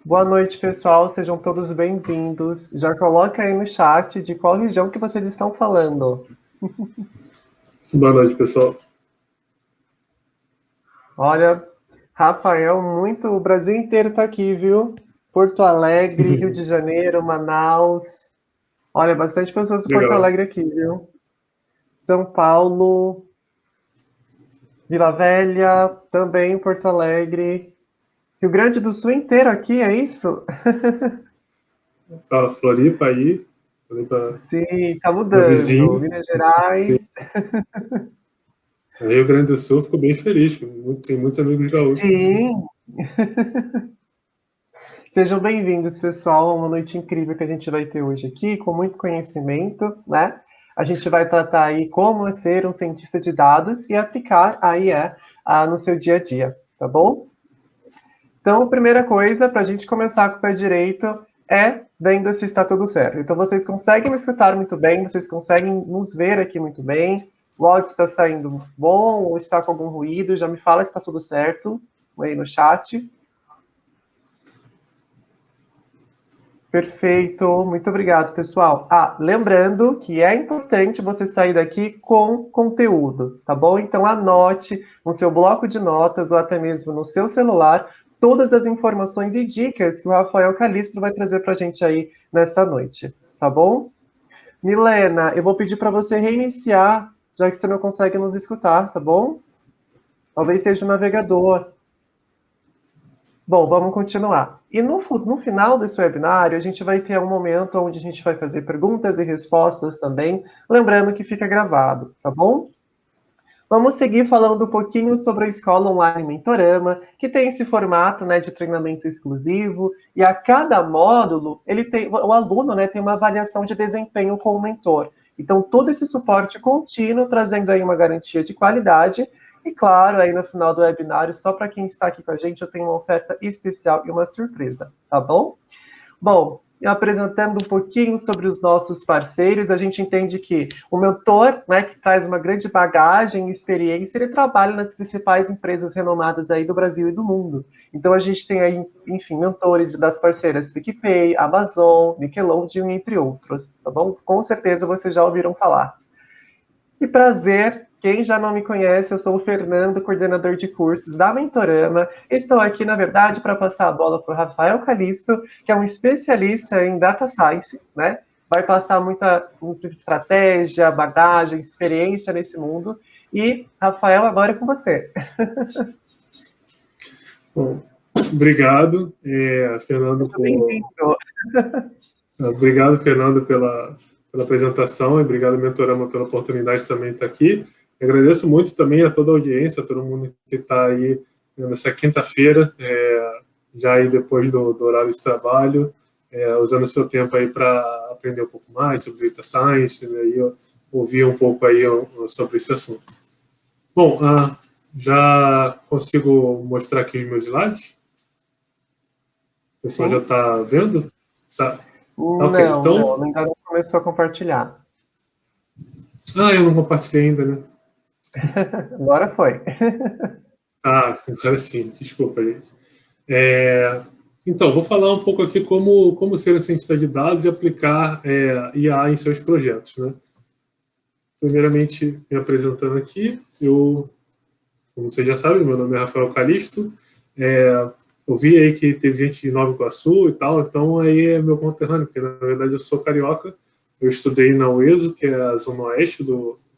Boa noite, pessoal. Sejam todos bem-vindos. Já coloca aí no chat de qual região que vocês estão falando. Boa noite, pessoal. Olha, Rafael, o Brasil inteiro tá aqui, viu? Porto Alegre, Rio de Janeiro, Manaus. Olha, bastante pessoas do Porto Legal. Alegre aqui, viu? São Paulo, Vila Velha, também Porto Alegre. Rio Grande do Sul inteiro aqui, é isso? Floripa aí. Floripa, Sim, tá meu mudando. vizinho. Minas Sim. Gerais. Rio Grande do Sul ficou bem feliz. Tem muitos amigos gaúchos. Sim. Sejam bem-vindos, pessoal, a uma noite incrível que a gente vai ter hoje aqui, com muito conhecimento, né? A gente vai tratar aí como é ser um cientista de dados e aplicar a IA no seu dia a dia, tá bom? Então, a primeira coisa, para a gente começar com o pé direito, é vendo se está tudo certo. Então, vocês conseguem me escutar muito bem, vocês conseguem nos ver aqui muito bem, o áudio está saindo bom ou está com algum ruído, já me fala se está tudo certo aí no chat. Perfeito, muito obrigado, pessoal. Lembrando que é importante você sair daqui com conteúdo, tá bom? Então anote no seu bloco de notas ou até mesmo no seu celular todas as informações e dicas que o Rafael Calistro vai trazer para a gente aí nessa noite, tá bom? Milena, eu vou pedir para você reiniciar, já que você não consegue nos escutar, tá bom? Talvez seja o navegador. Bom, vamos continuar. E no final desse webinário, a gente vai ter um momento onde a gente vai fazer perguntas e respostas também, lembrando que fica gravado, tá bom? Vamos seguir falando um pouquinho sobre a Escola Online Mentorama, que tem esse formato, né, de treinamento exclusivo, e a cada módulo, o aluno, né, tem uma avaliação de desempenho com o mentor. Então, todo esse suporte contínuo, trazendo aí uma garantia de qualidade. E claro, aí no final do webinário, só para quem está aqui com a gente, eu tenho uma oferta especial e uma surpresa, tá bom? Bom, apresentando um pouquinho sobre os nossos parceiros, a gente entende que o mentor, né, que traz uma grande bagagem e experiência, ele trabalha nas principais empresas renomadas aí do Brasil e do mundo. Então a gente tem aí, enfim, mentores das parceiras PicPay, Amazon, Nickelodeon, entre outros, tá bom? Com certeza vocês já ouviram falar. E prazer, quem já não me conhece, eu sou o Fernando, coordenador de cursos da Mentorama. Estou aqui, na verdade, para passar a bola para o Rafael Calistro, que é um especialista em Data Science, né? Vai passar muita estratégia, bagagem, experiência nesse mundo. E, Rafael, agora é com você. Bom, obrigado, Fernando. Obrigado, Fernando, pela apresentação, e obrigado, Mentorama, pela oportunidade de também estar aqui. Eu agradeço muito também a toda a audiência, a todo mundo que está aí nessa quinta-feira, já aí depois do horário de trabalho, usando o seu tempo aí para aprender um pouco mais sobre Data Science, né, e ouvir um pouco aí sobre esse assunto. Bom, já consigo mostrar aqui os meus slides? O pessoal já está vendo? Okay, não, ainda não começou a compartilhar. Eu não compartilhei ainda, né? Agora foi. Agora sim, desculpa, gente. Então, vou falar um pouco aqui como ser um cientista de dados e aplicar IA em seus projetos, né? Primeiramente, me apresentando aqui, como vocês já sabem, meu nome é Rafael Calistro. Eu vi aí que teve gente de Nova Iguaçu e tal, então aí é meu conterrâneo, porque na verdade eu sou carioca. Eu estudei na UESO, que é a Zona Oeste,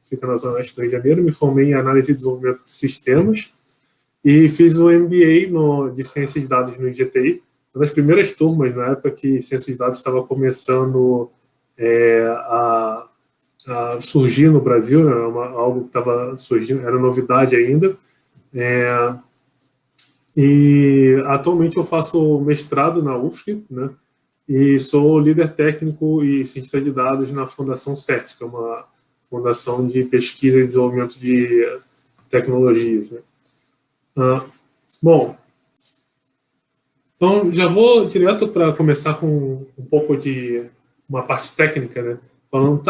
fica na Zona Oeste do Rio de Janeiro, me formei em Análise e Desenvolvimento de Sistemas e fiz o MBA de Ciência de Dados no IGTI, uma das primeiras turmas na época que Ciência de Dados estava começando a surgir no Brasil, né, algo que estava surgindo, era novidade ainda. E atualmente eu faço mestrado na UFSC, né? E sou líder técnico e cientista de dados na Fundação CET, que é uma fundação de pesquisa e desenvolvimento de tecnologias, né? Bom, então já vou direto para começar com um pouco de uma parte técnica, né? Falando,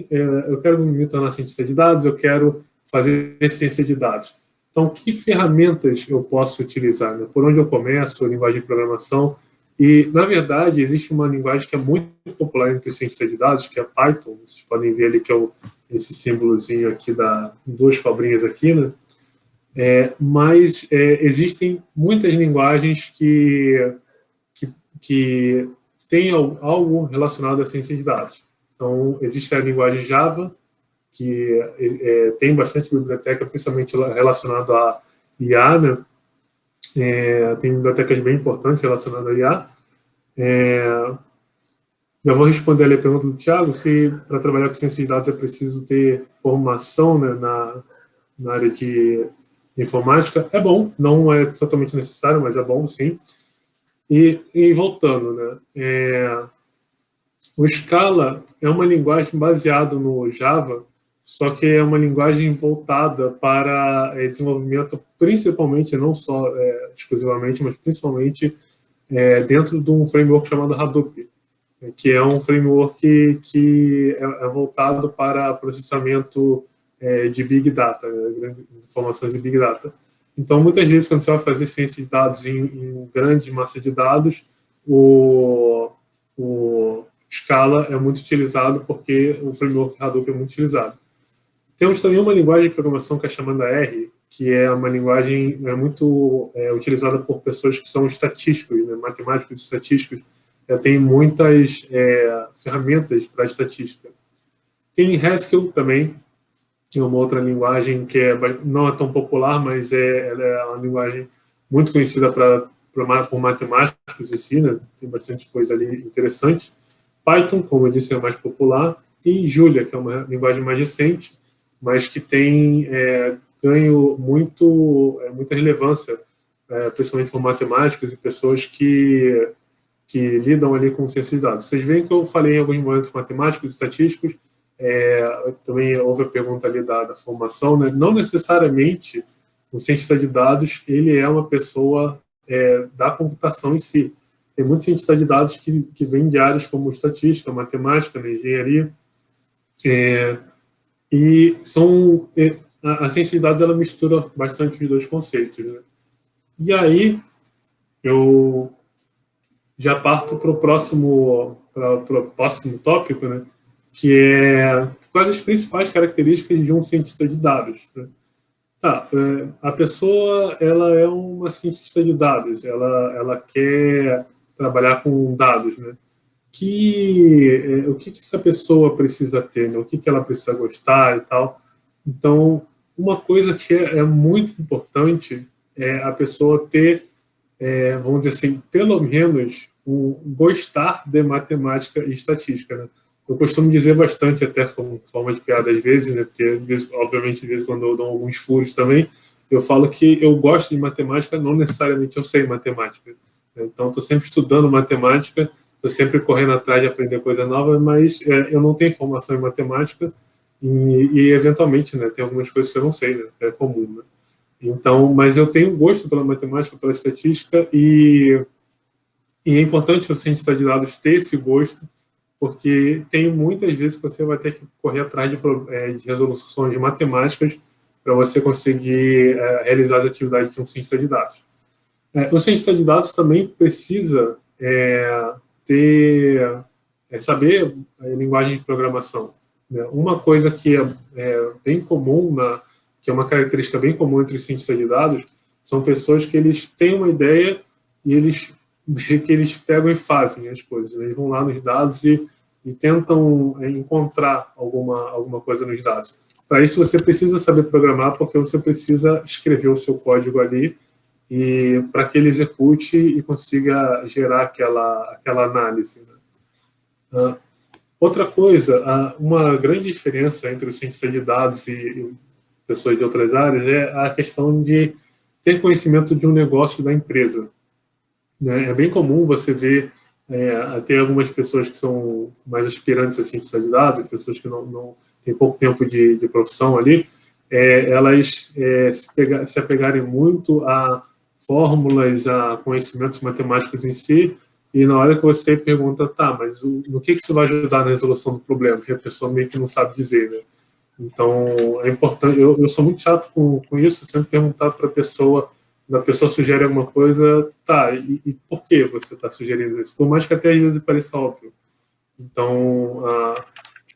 eu quero me tornar cientista de dados, eu quero fazer ciência de dados. Então, que ferramentas eu posso utilizar? Né? Por onde eu começo, linguagem de programação? E, na verdade, existe uma linguagem que é muito popular entre os cientistas de dados, que é Python. Vocês podem ver ali que é esse símbolozinho aqui, duas cobrinhas aqui, né? Mas existem muitas linguagens que têm algo relacionado à ciência de dados. Então, existe a linguagem Java, que tem bastante biblioteca, principalmente relacionada a IA, né? Tem bibliotecas bem importantes relacionadas a IA. Já vou responder ali a pergunta do Thiago, se para trabalhar com ciência de dados é preciso ter formação, né, na área de informática. É bom, não é totalmente necessário, mas é bom, sim. E voltando, né, o Scala é uma linguagem baseada no Java, só que é uma linguagem voltada para desenvolvimento, principalmente, não só exclusivamente, mas principalmente dentro de um framework chamado Hadoop, que é um framework que é voltado para processamento de Big Data, informações de Big Data. Então, muitas vezes, quando você vai fazer ciência de dados em grande massa de dados, o Scala é muito utilizado porque o framework Hadoop é muito utilizado. Temos também uma linguagem de programação que é chamada R, que é uma linguagem muito utilizada por pessoas que são estatísticos, né, matemáticos e estatísticos. Tem muitas ferramentas para estatística. Tem Haskell também, que é uma outra linguagem que não é tão popular, mas ela é uma linguagem muito conhecida por matemáticos em si, né? Tem bastante coisa ali interessante. Python, como eu disse, é mais popular, e Julia, que é uma linguagem mais recente, mas que tem ganho muita relevância, principalmente por matemáticos e pessoas que lidam ali com ciência de dados. Vocês veem que eu falei em alguns momentos matemáticos, estatísticos, também houve a pergunta ali da formação, né? Não necessariamente o cientista de dados ele é uma pessoa da computação em si. Tem muitos cientistas de dados que vêm de áreas como estatística, matemática, né, engenharia, e a ciência de dados ela mistura bastante os dois conceitos, né? E aí eu já parto para o próximo tópico, né, que é quais as principais características de um cientista de dados, né? A pessoa ela é uma cientista de dados, ela quer trabalhar com dados, né? O que essa pessoa precisa ter, né? O que ela precisa gostar e tal. Então, uma coisa que é muito importante é a pessoa ter, vamos dizer assim, pelo menos gostar de matemática e estatística, né? Eu costumo dizer bastante, até como forma de piada às vezes, né? Porque, obviamente, às vezes, quando eu dou alguns furos também, eu falo que eu gosto de matemática, não necessariamente eu sei matemática. Então, estou sempre estudando matemática, estou sempre correndo atrás de aprender coisa nova, mas eu não tenho formação em matemática e eventualmente, né, tem algumas coisas que eu não sei, né? É comum, né? Então, mas eu tenho gosto pela matemática, pela estatística e é importante o cientista de dados ter esse gosto, porque tem muitas vezes que você vai ter que correr atrás de resoluções matemáticas para você conseguir realizar as atividades de um cientista de dados. O cientista de dados também precisa saber a linguagem de programação, né? Uma coisa que é bem comum, que é uma característica bem comum entre os cientistas de dados, são pessoas que eles têm uma ideia e eles pegam e fazem as coisas, né? Eles vão lá nos dados e tentam encontrar alguma coisa nos dados. Para isso você precisa saber programar, porque você precisa escrever o seu código ali e para que ele execute e consiga gerar aquela análise, né? Outra coisa, uma grande diferença entre o cientista de dados e pessoas de outras áreas é a questão de ter conhecimento de um negócio da empresa, né? É bem comum você ver até algumas pessoas que são mais aspirantes a cientista de dados, pessoas que não têm pouco tempo de profissão ali, elas se apegarem muito a fórmulas, a conhecimentos matemáticos em si, e na hora que você pergunta, mas no que isso vai ajudar na resolução do problema? Que a pessoa meio que não sabe dizer, né? Então, é importante. Eu sou muito chato com isso, sempre perguntar para a pessoa, quando a pessoa sugere alguma coisa, tá, e por que você está sugerindo isso? Por mais que até às vezes pareça óbvio. Então, a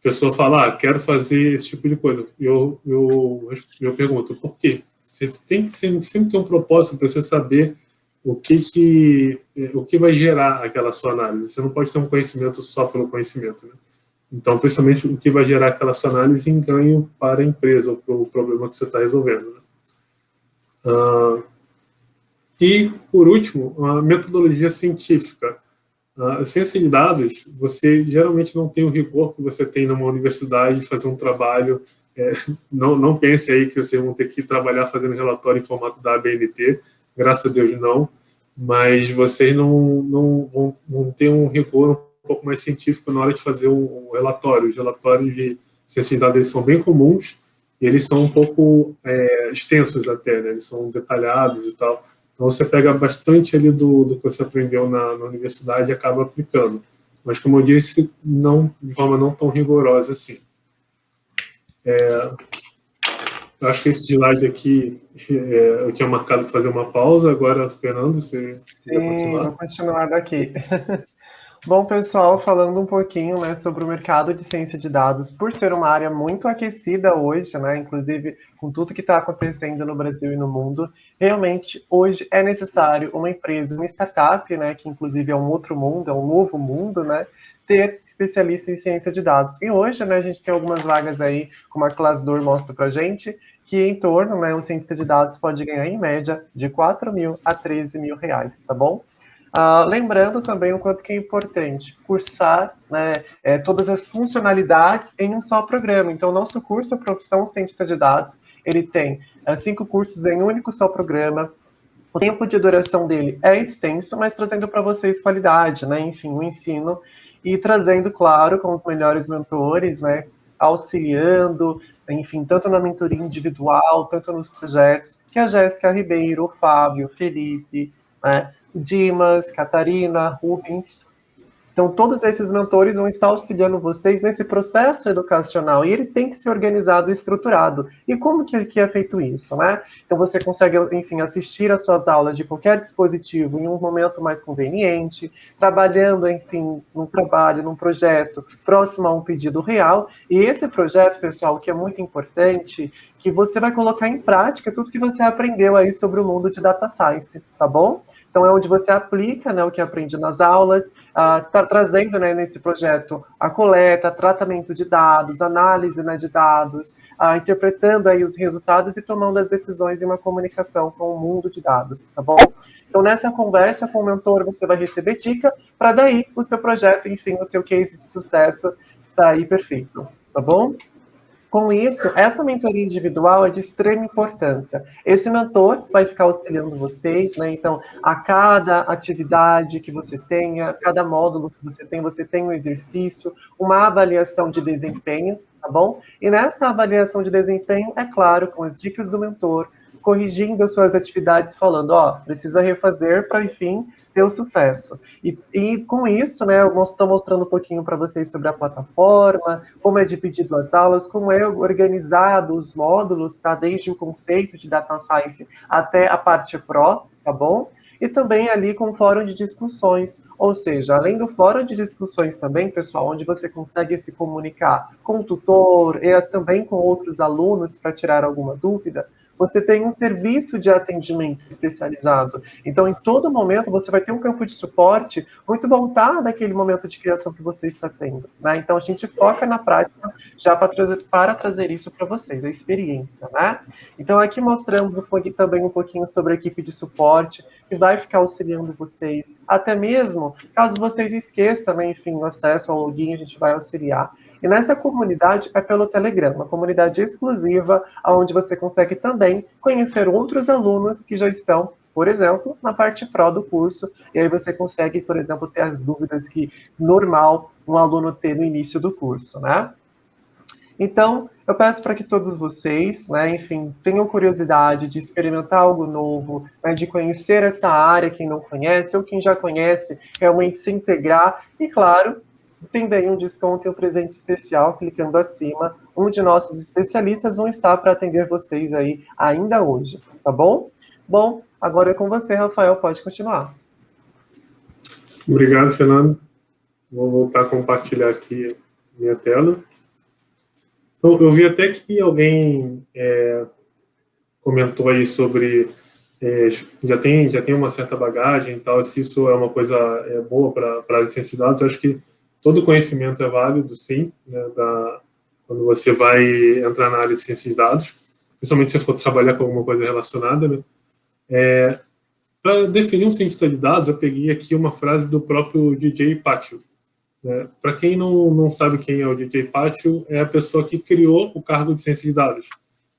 pessoa fala, quero fazer esse tipo de coisa. Eu pergunto, por quê? Você tem que sempre ter um propósito para você saber o que vai gerar aquela sua análise. Você não pode ter um conhecimento só pelo conhecimento, né? Então, principalmente o que vai gerar aquela sua análise em ganho para a empresa, ou para o problema que você está resolvendo, né? E, por último, a metodologia científica. A ciência de dados, você geralmente não tem o rigor que você tem numa universidade de fazer um trabalho. Não pense aí que vocês vão ter que trabalhar fazendo relatório em formato da ABNT, graças a Deus não, mas vocês não vão ter um rigor um pouco mais científico na hora de fazer um relatório. Os relatórios de ciência de dados eles são bem comuns e eles são um pouco extensos até, né? Eles são detalhados e tal. Então você pega bastante ali do que você aprendeu na universidade e acaba aplicando. Mas, como eu disse, de forma não tão rigorosa assim. Eu acho que esse slide aqui, eu tinha marcado para fazer uma pausa. Agora, Fernando, você quer continuar? Vou continuar daqui. Bom, pessoal, falando um pouquinho, né, sobre o mercado de ciência de dados, por ser uma área muito aquecida hoje, né, inclusive com tudo que está acontecendo no Brasil e no mundo, realmente hoje é necessário uma empresa, uma startup, né, que inclusive é um outro mundo, é um novo mundo, né, ter especialista em ciência de dados. E hoje, né, a gente tem algumas vagas aí, como a Glassdoor mostra pra gente, que em torno, né, um cientista de dados pode ganhar em média de 4 mil a 13 mil reais, tá bom? Lembrando também o quanto que é importante cursar, né, todas as funcionalidades em um só programa. Então, o nosso curso Profissão Cientista de Dados, ele tem 5 cursos em um único só programa. O tempo de duração dele é extenso, mas trazendo para vocês qualidade, né, enfim, o ensino, e trazendo, claro, com os melhores mentores, né, auxiliando, enfim, tanto na mentoria individual, tanto nos projetos, que a Jéssica Ribeiro, o Fábio, o Felipe, né, Dimas, Catarina, Rubens. Então, todos esses mentores vão estar auxiliando vocês nesse processo educacional, e ele tem que ser organizado e estruturado. E como que é feito isso, né? Então, você consegue, enfim, assistir às suas aulas de qualquer dispositivo em um momento mais conveniente, trabalhando, enfim, num trabalho, num projeto próximo a um pedido real. E esse projeto, pessoal, que é muito importante, que você vai colocar em prática tudo que você aprendeu aí sobre o mundo de data science, tá bom? Então, é onde você aplica, né, o que aprende nas aulas, tá trazendo, né, nesse projeto a coleta, tratamento de dados, análise, né, de dados, interpretando aí os resultados e tomando as decisões em uma comunicação com o mundo de dados, tá bom? Então, nessa conversa com o mentor, você vai receber dica para daí o seu projeto, enfim, o seu case de sucesso sair perfeito, tá bom? Com isso, essa mentoria individual é de extrema importância. Esse mentor vai ficar auxiliando vocês, né? Então, a cada atividade que você tenha, a cada módulo que você tem um exercício, uma avaliação de desempenho, tá bom? E nessa avaliação de desempenho, é claro, com as dicas do mentor, corrigindo as suas atividades, falando, precisa refazer para, enfim, ter o sucesso. E com isso, né, eu estou mostrando um pouquinho para vocês sobre a plataforma, como é dividido as aulas, como é organizado os módulos, tá? Desde o conceito de Data Science até a parte Pro, tá bom? E também ali com o fórum de discussões, ou seja, além do fórum de discussões também, pessoal, onde você consegue se comunicar com o tutor e também com outros alunos para tirar alguma dúvida, você tem um serviço de atendimento especializado. Então, em todo momento, você vai ter um campo de suporte muito voltado àquele momento de criação que você está tendo, né? Então, a gente foca na prática já para trazer isso para vocês, a experiência, né? Então, aqui mostrando também um pouquinho sobre a equipe de suporte, que vai ficar auxiliando vocês, até mesmo caso vocês esqueçam, né, enfim, o acesso ao login, a gente vai auxiliar. E nessa comunidade é pelo Telegram, uma comunidade exclusiva, onde você consegue também conhecer outros alunos que já estão, por exemplo, na parte Pro do curso, e aí você consegue, por exemplo, ter as dúvidas que normal um aluno ter no início do curso, né? Então, eu peço para que todos vocês, né, enfim, tenham curiosidade de experimentar algo novo, né, de conhecer essa área, quem não conhece, ou quem já conhece, realmente se integrar, e claro, tem daí um desconto e um presente especial clicando acima. Um de nossos especialistas vão estar para atender vocês aí ainda hoje, tá bom? Bom, agora é com você, Rafael, pode continuar. Obrigado, Fernando. Vou voltar a compartilhar aqui minha tela. Então, eu vi até que alguém comentou aí sobre já tem uma certa bagagem e tal, se isso é uma coisa boa para a licença de dados. Acho que todo conhecimento é válido, sim, né, quando você vai entrar na área de ciência de dados, principalmente se for trabalhar com alguma coisa relacionada, né? Para definir um cientista de dados, eu peguei aqui uma frase do próprio DJ Patil. Para quem não sabe quem é o DJ Patil, é a pessoa que criou o cargo de ciência de dados.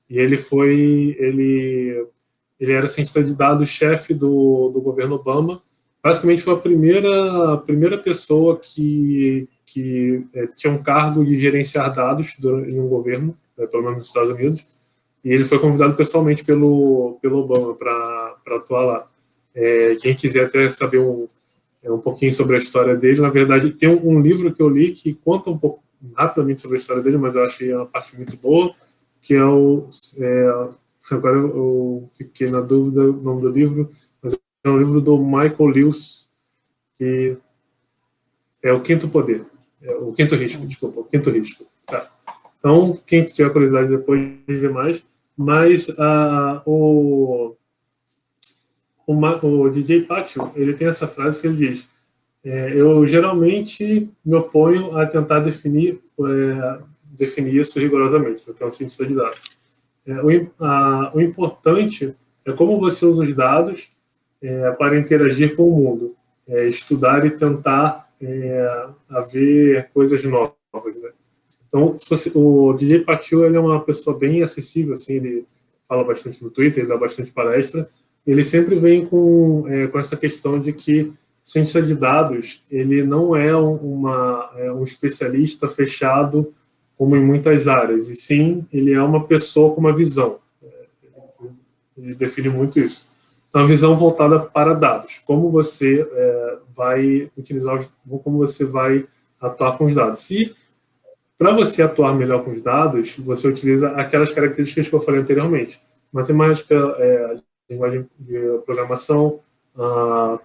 E ele era cientista de dados chefe do governo Obama. Basicamente foi a primeira pessoa que tinha um cargo de gerenciar dados em um governo, pelo menos nos Estados Unidos. E ele foi convidado pessoalmente pelo Obama para atuar lá. Quem quiser até saber um pouquinho sobre a história dele, na verdade, tem um livro que eu li que conta um pouco rapidamente sobre a história dele, mas eu achei uma parte muito boa, que agora eu fiquei na dúvida do nome do livro, mas é um livro do Michael Lewis, que é O Quinto Poder, o Quinto Risco, desculpa, O Quinto Risco. Tá. Então, quem tiver curiosidade depois de mais, mas o DJ Patil, ele tem essa frase que ele diz: eu geralmente me oponho a tentar definir isso rigorosamente, porque é um cientista de dados. O importante é como você usa os dados para interagir com o mundo, estudar e tentar haver coisas novas, né? Então, o DJ Patil, ele é uma pessoa bem acessível, assim, ele fala bastante no Twitter, ele dá bastante palestra. Ele sempre vem com essa questão de que cientista de dados, ele não é um especialista fechado como em muitas áreas, e sim, ele é uma pessoa com uma visão. Ele define muito isso. Então, a visão voltada para dados, como você vai utilizar, como você vai atuar com os dados. Se, para você atuar melhor com os dados, você utiliza aquelas características que eu falei anteriormente: matemática, linguagem de programação,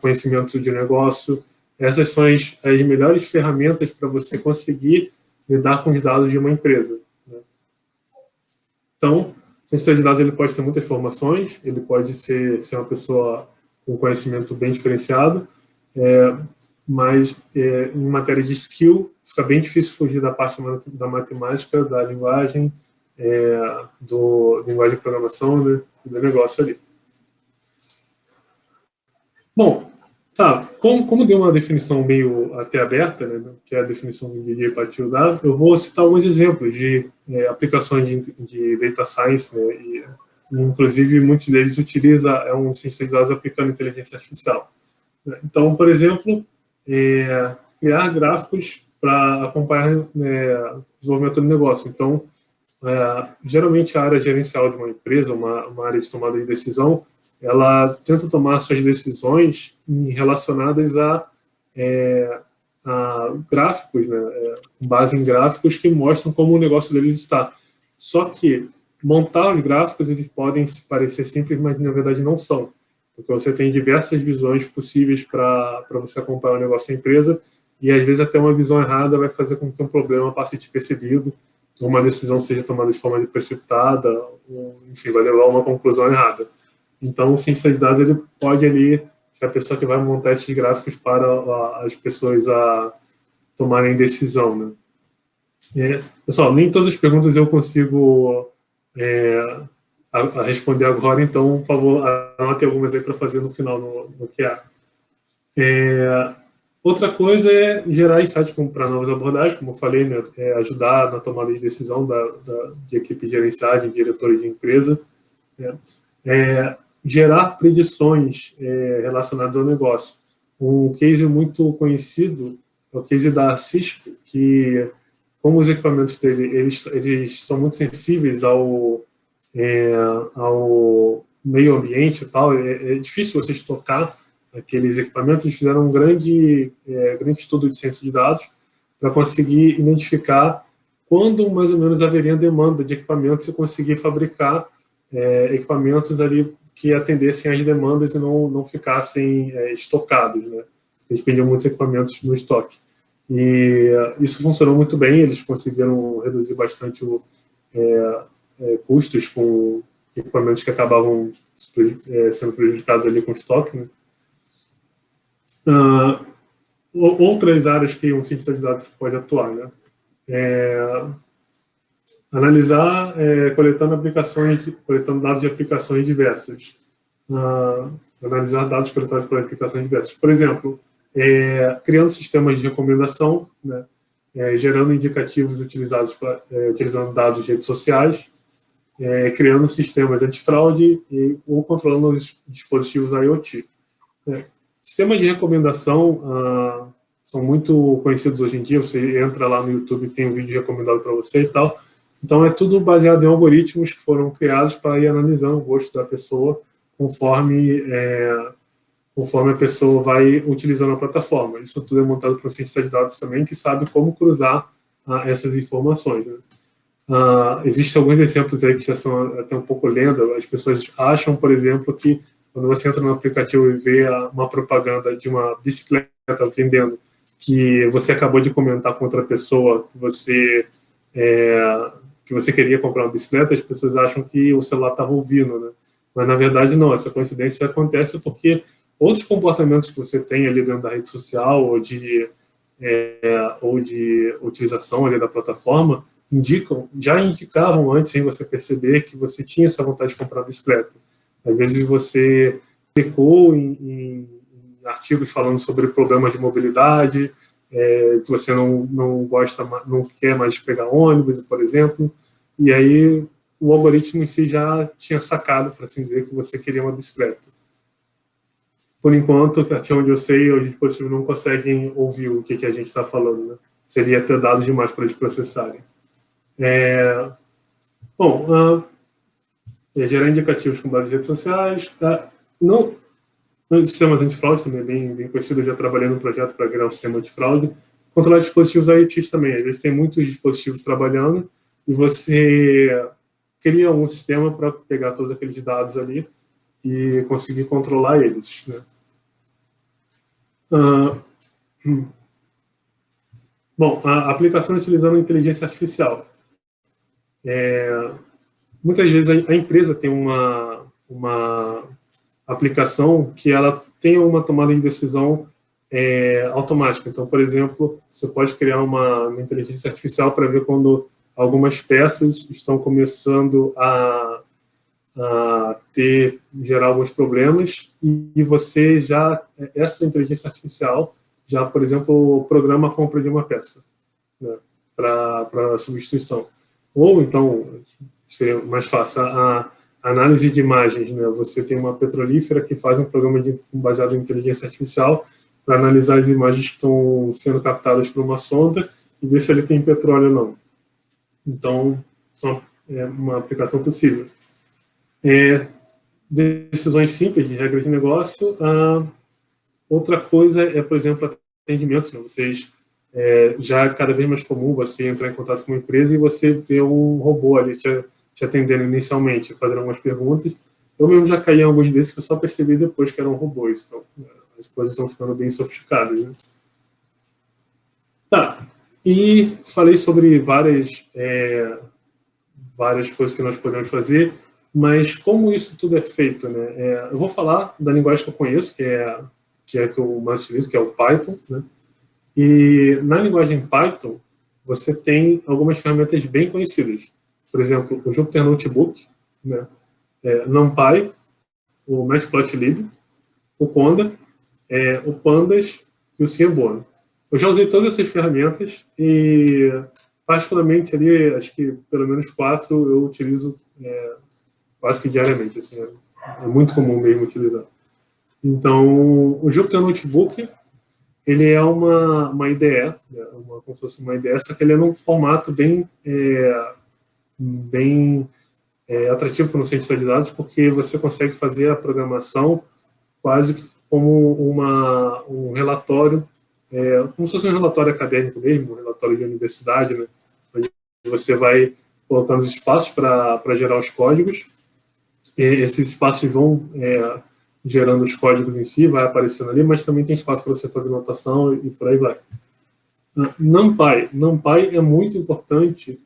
conhecimento de negócio. Essas são as melhores ferramentas para você conseguir lidar com os dados de uma empresa, né? Então, o cientista de dados, ele pode ter muitas formações, ele pode ser uma pessoa com conhecimento bem diferenciado, mas em matéria de skill, fica bem difícil fugir da parte da matemática, da linguagem, linguagem de programação, né, do negócio ali. Bom, tá, como deu uma definição meio até aberta, né, que é a definição do DJ Patil dá, eu vou citar alguns exemplos de aplicações de data science, né, e inclusive muitos deles utilizam um cientista de dados aplicando inteligência artificial. Então, por exemplo, criar gráficos para acompanhar o desenvolvimento do negócio. Então, geralmente a área gerencial de uma empresa, uma área de tomada de decisão, ela tenta tomar suas decisões relacionadas a gráficos, né, com base em gráficos que mostram como o negócio deles está. Só que montar os gráficos, eles podem se parecer simples, mas na verdade não são, porque você tem diversas visões possíveis para você acompanhar o negócio da empresa, e às vezes até uma visão errada vai fazer com que um problema passe despercebido, ou uma decisão seja tomada de forma precipitada, ou, enfim, vai levar a uma conclusão errada. Então, o cientista de dados, ele pode ali ser a pessoa que vai montar esses gráficos para as pessoas tomarem decisão, né? Pessoal, nem todas as perguntas eu consigo responder agora, então, por favor, anote algumas aí para fazer no final, no QA. Outra coisa é gerar insights para novas abordagens, como eu falei, né, ajudar na tomada de decisão de equipe de gerenciagem, diretores de empresa, né? Gerar predições relacionadas ao negócio. Um case muito conhecido é o case da Cisco, que, como os equipamentos dele, eles são muito sensíveis ao meio ambiente e tal, é difícil você estocar aqueles equipamentos. Eles fizeram um grande estudo de ciência de dados para conseguir identificar quando mais ou menos haveria demanda de equipamentos e conseguir fabricar equipamentos ali que atendessem às demandas e não ficassem estocados, né? Eles pediam muitos equipamentos no estoque. E isso funcionou muito bem, eles conseguiram reduzir bastante custos com equipamentos que acabavam sendo prejudicados ali com o estoque, né? Outras áreas que um cientista de dados pode atuar, né? Analisar, coletando dados de aplicações diversas. Analisar dados coletados por aplicações diversas. Por exemplo, criando sistemas de recomendação, né? Gerando indicativos utilizando dados de redes sociais, criando sistemas antifraude ou controlando os dispositivos IoT. Sistemas de recomendação são muito conhecidos hoje em dia. Você entra lá no YouTube e tem um vídeo recomendado para você e tal. Então, é tudo baseado em algoritmos que foram criados para ir analisando o gosto da pessoa conforme a pessoa vai utilizando a plataforma. Isso tudo é montado por um cientista de dados também, que sabe como cruzar essas informações, né? Existem alguns exemplos aí que já são até um pouco lenda. As pessoas acham, por exemplo, que quando você entra no aplicativo e vê uma propaganda de uma bicicleta vendendo, que você acabou de comentar com outra pessoa que você queria comprar uma bicicleta, as pessoas acham que o celular estava ouvindo, né? Mas, na verdade, não. Essa coincidência acontece porque outros comportamentos que você tem ali dentro da rede social ou de utilização ali da plataforma já indicavam antes, sem você perceber, que você tinha essa vontade de comprar uma bicicleta. Às vezes você clicou em artigos falando sobre problemas de mobilidade, que você não gosta, não quer mais pegar ônibus, por exemplo, e aí o algoritmo em si já tinha sacado, para assim dizer, que você queria uma bicicleta. Por enquanto, até onde eu sei, os dispositivos não conseguem ouvir o que a gente está falando, né? Seria ter dados demais para eles processarem. Gerar indicativos com base em redes sociais. Os sistemas antifraude também é bem conhecido. Eu já trabalhei num projeto para criar um sistema antifraude. Controlar dispositivos IoT também. Às vezes tem muitos dispositivos trabalhando e você cria um sistema para pegar todos aqueles dados ali e conseguir controlar eles, né? A aplicação utilizando inteligência artificial. Muitas vezes a empresa tem uma aplicação que ela tem uma tomada de decisão automática. Então, por exemplo, você pode criar uma inteligência artificial para ver quando algumas peças estão começando a gerar alguns problemas e você essa inteligência artificial já, por exemplo, programa a compra de uma peça, né, para substituição. Ou então, seria mais fácil, a análise de imagens, né? Você tem uma petrolífera que faz um programa baseado em inteligência artificial para analisar as imagens que estão sendo captadas por uma sonda e ver se ele tem petróleo ou não. Então, é uma aplicação possível. Decisões simples de regra de negócio. Outra coisa por exemplo, atendimentos, né? Vocês já é cada vez mais comum você entrar em contato com uma empresa e você ver um robô ali te atendendo inicialmente, fazendo algumas perguntas. Eu mesmo já caí em alguns desses que eu só percebi depois que eram robôs. Então, as coisas estão ficando bem sofisticadas, né? Tá. E falei sobre várias coisas que nós podemos fazer, mas como isso tudo é feito, né? Eu vou falar da linguagem que eu conheço, que é que eu mais utilizo, que é o Python, né? E na linguagem Python, você tem algumas ferramentas bem conhecidas. Por exemplo, o Jupyter Notebook, né? NumPy, o Matplotlib, o Conda, o Pandas e o Seaborn. Eu já usei todas essas ferramentas e, particularmente, ali, acho que pelo menos 4 eu utilizo quase que diariamente. Assim, é muito comum mesmo utilizar. Então, o Jupyter Notebook, ele é uma IDE, como se fosse uma IDE, só que ele é num formato bem atrativo para um cientista de dados, porque você consegue fazer a programação quase que como um relatório como se fosse um relatório acadêmico mesmo, um relatório de universidade, né? Onde você vai colocando os espaços para gerar os códigos, e esses espaços vão gerando os códigos em si, vai aparecendo ali, mas também tem espaço para você fazer anotação e por aí vai. NumPy é muito importante,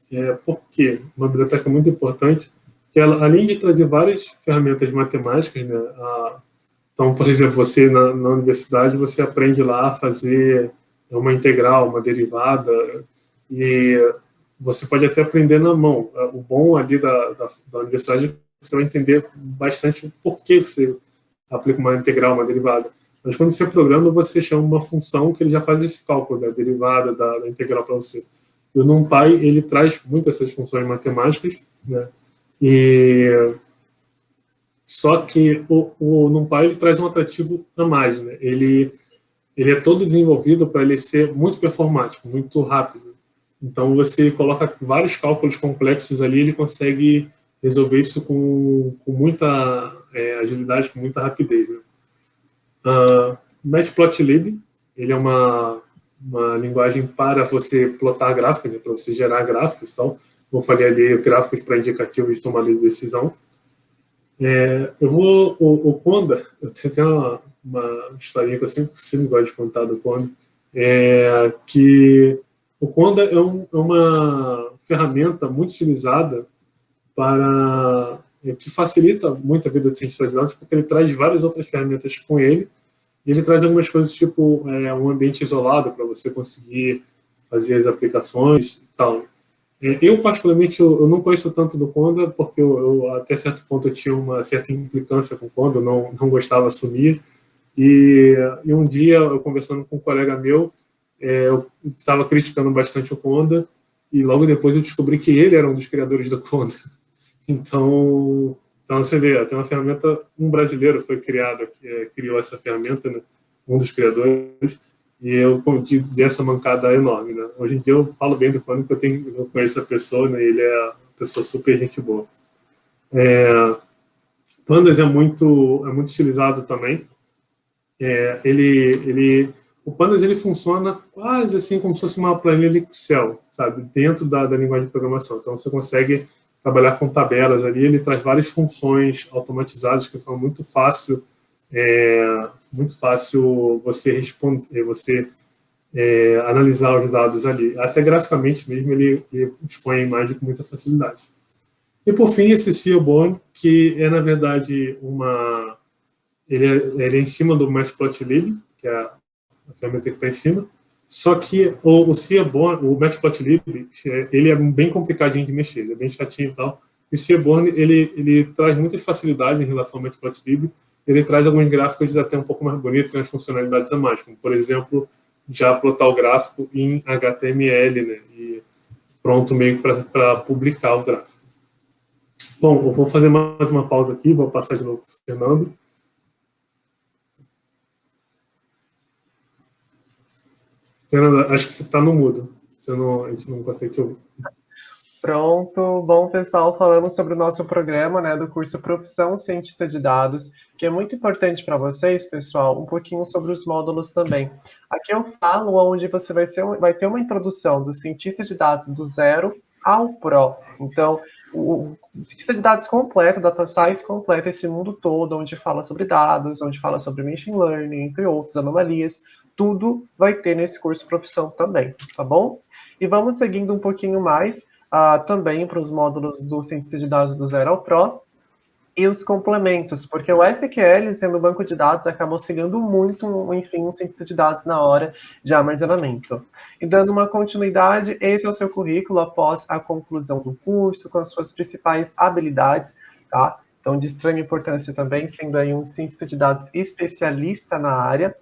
porque uma biblioteca muito importante, que ela, além de trazer várias ferramentas matemáticas, né, então, por exemplo, você na universidade, você aprende lá a fazer uma integral, uma derivada, e você pode até aprender na mão. O bom ali da universidade é que você vai entender bastante o porquê você aplica uma integral, uma derivada. Mas quando você programa, você chama uma função que ele já faz esse cálculo da derivada, da integral para você. E o NumPy, ele traz muitas essas funções matemáticas, né? Só que o NumPy ele traz um atrativo a mais, né? Ele é todo desenvolvido para ele ser muito performático, muito rápido. Então, você coloca vários cálculos complexos ali, ele consegue resolver isso com muita agilidade, com muita rapidez, né? Matplotlib, ele é uma linguagem para você plotar gráficos, né, para você gerar gráficos e tal. Vou fazer ali gráficos para indicativos de tomada de decisão. O Conda, eu tenho uma historinha que eu sempre gosto de contar do Conda, que o Conda é uma ferramenta muito utilizada que facilita muito a vida de cientista de dados, porque ele traz várias outras ferramentas com ele, e ele traz algumas coisas tipo um ambiente isolado para você conseguir fazer as aplicações e tal. Eu, particularmente, eu não conheço tanto do Conda, porque eu até certo ponto eu tinha uma certa implicância com o Conda, eu não gostava de assumir. E um dia, eu conversando com um colega meu, eu estava criticando bastante o Conda, e logo depois eu descobri que ele era um dos criadores do Conda. Então você vê, até uma ferramenta, um brasileiro foi criado, criou essa ferramenta, né, um dos criadores, e eu dei essa mancada enorme, né? Hoje em dia eu falo bem do Conda, porque eu conheço a pessoa, né, ele é uma pessoa super gente boa. Pandas é muito utilizado também. O Pandas ele funciona quase assim como se fosse uma planilha Excel, sabe, dentro da linguagem de programação. Então você consegue trabalhar com tabelas ali, ele traz várias funções automatizadas que são muito fácil você responder, você analisar os dados ali. Até graficamente mesmo ele expõe a imagem com muita facilidade. E por fim, esse Seaborn, que na verdade ele é em cima do Matplotlib, que é a ferramenta que está em cima. Só que o Seaborn, o Matplotlib, ele é bem complicadinho de mexer, ele é bem chatinho e tal. E o Seaborn, ele traz muitas facilidades em relação ao Matplotlib. Ele traz alguns gráficos até um pouco mais bonitos, nas funcionalidades a mais, como, por exemplo, já plotar o gráfico em HTML, né? E pronto meio para publicar o gráfico. Bom, eu vou fazer mais uma pausa aqui, vou passar de novo para o Fernando. Fernanda, acho que você está no mudo. A gente não consegue te ouvir. Pronto. Bom, pessoal, falamos sobre o nosso programa, né, do curso Profissão Cientista de Dados, que é muito importante para vocês, pessoal, um pouquinho sobre os módulos também. Aqui eu falo onde você vai ter uma introdução do cientista de dados do 0 ao Pro. Então, o cientista de dados completo, Data Science completo, esse mundo todo, onde fala sobre dados, onde fala sobre Machine Learning, entre outros, anomalias, tudo vai ter nesse curso Profissão também, tá bom? E vamos seguindo um pouquinho mais, também para os módulos do cientista de dados do 0 ao Pro, e os complementos, porque o SQL, sendo banco de dados, acabou seguindo muito, enfim, um cientista de dados na hora de armazenamento. E dando uma continuidade, esse é o seu currículo após a conclusão do curso, com as suas principais habilidades, tá? Então, de extrema importância também, sendo aí um cientista de dados especialista na área.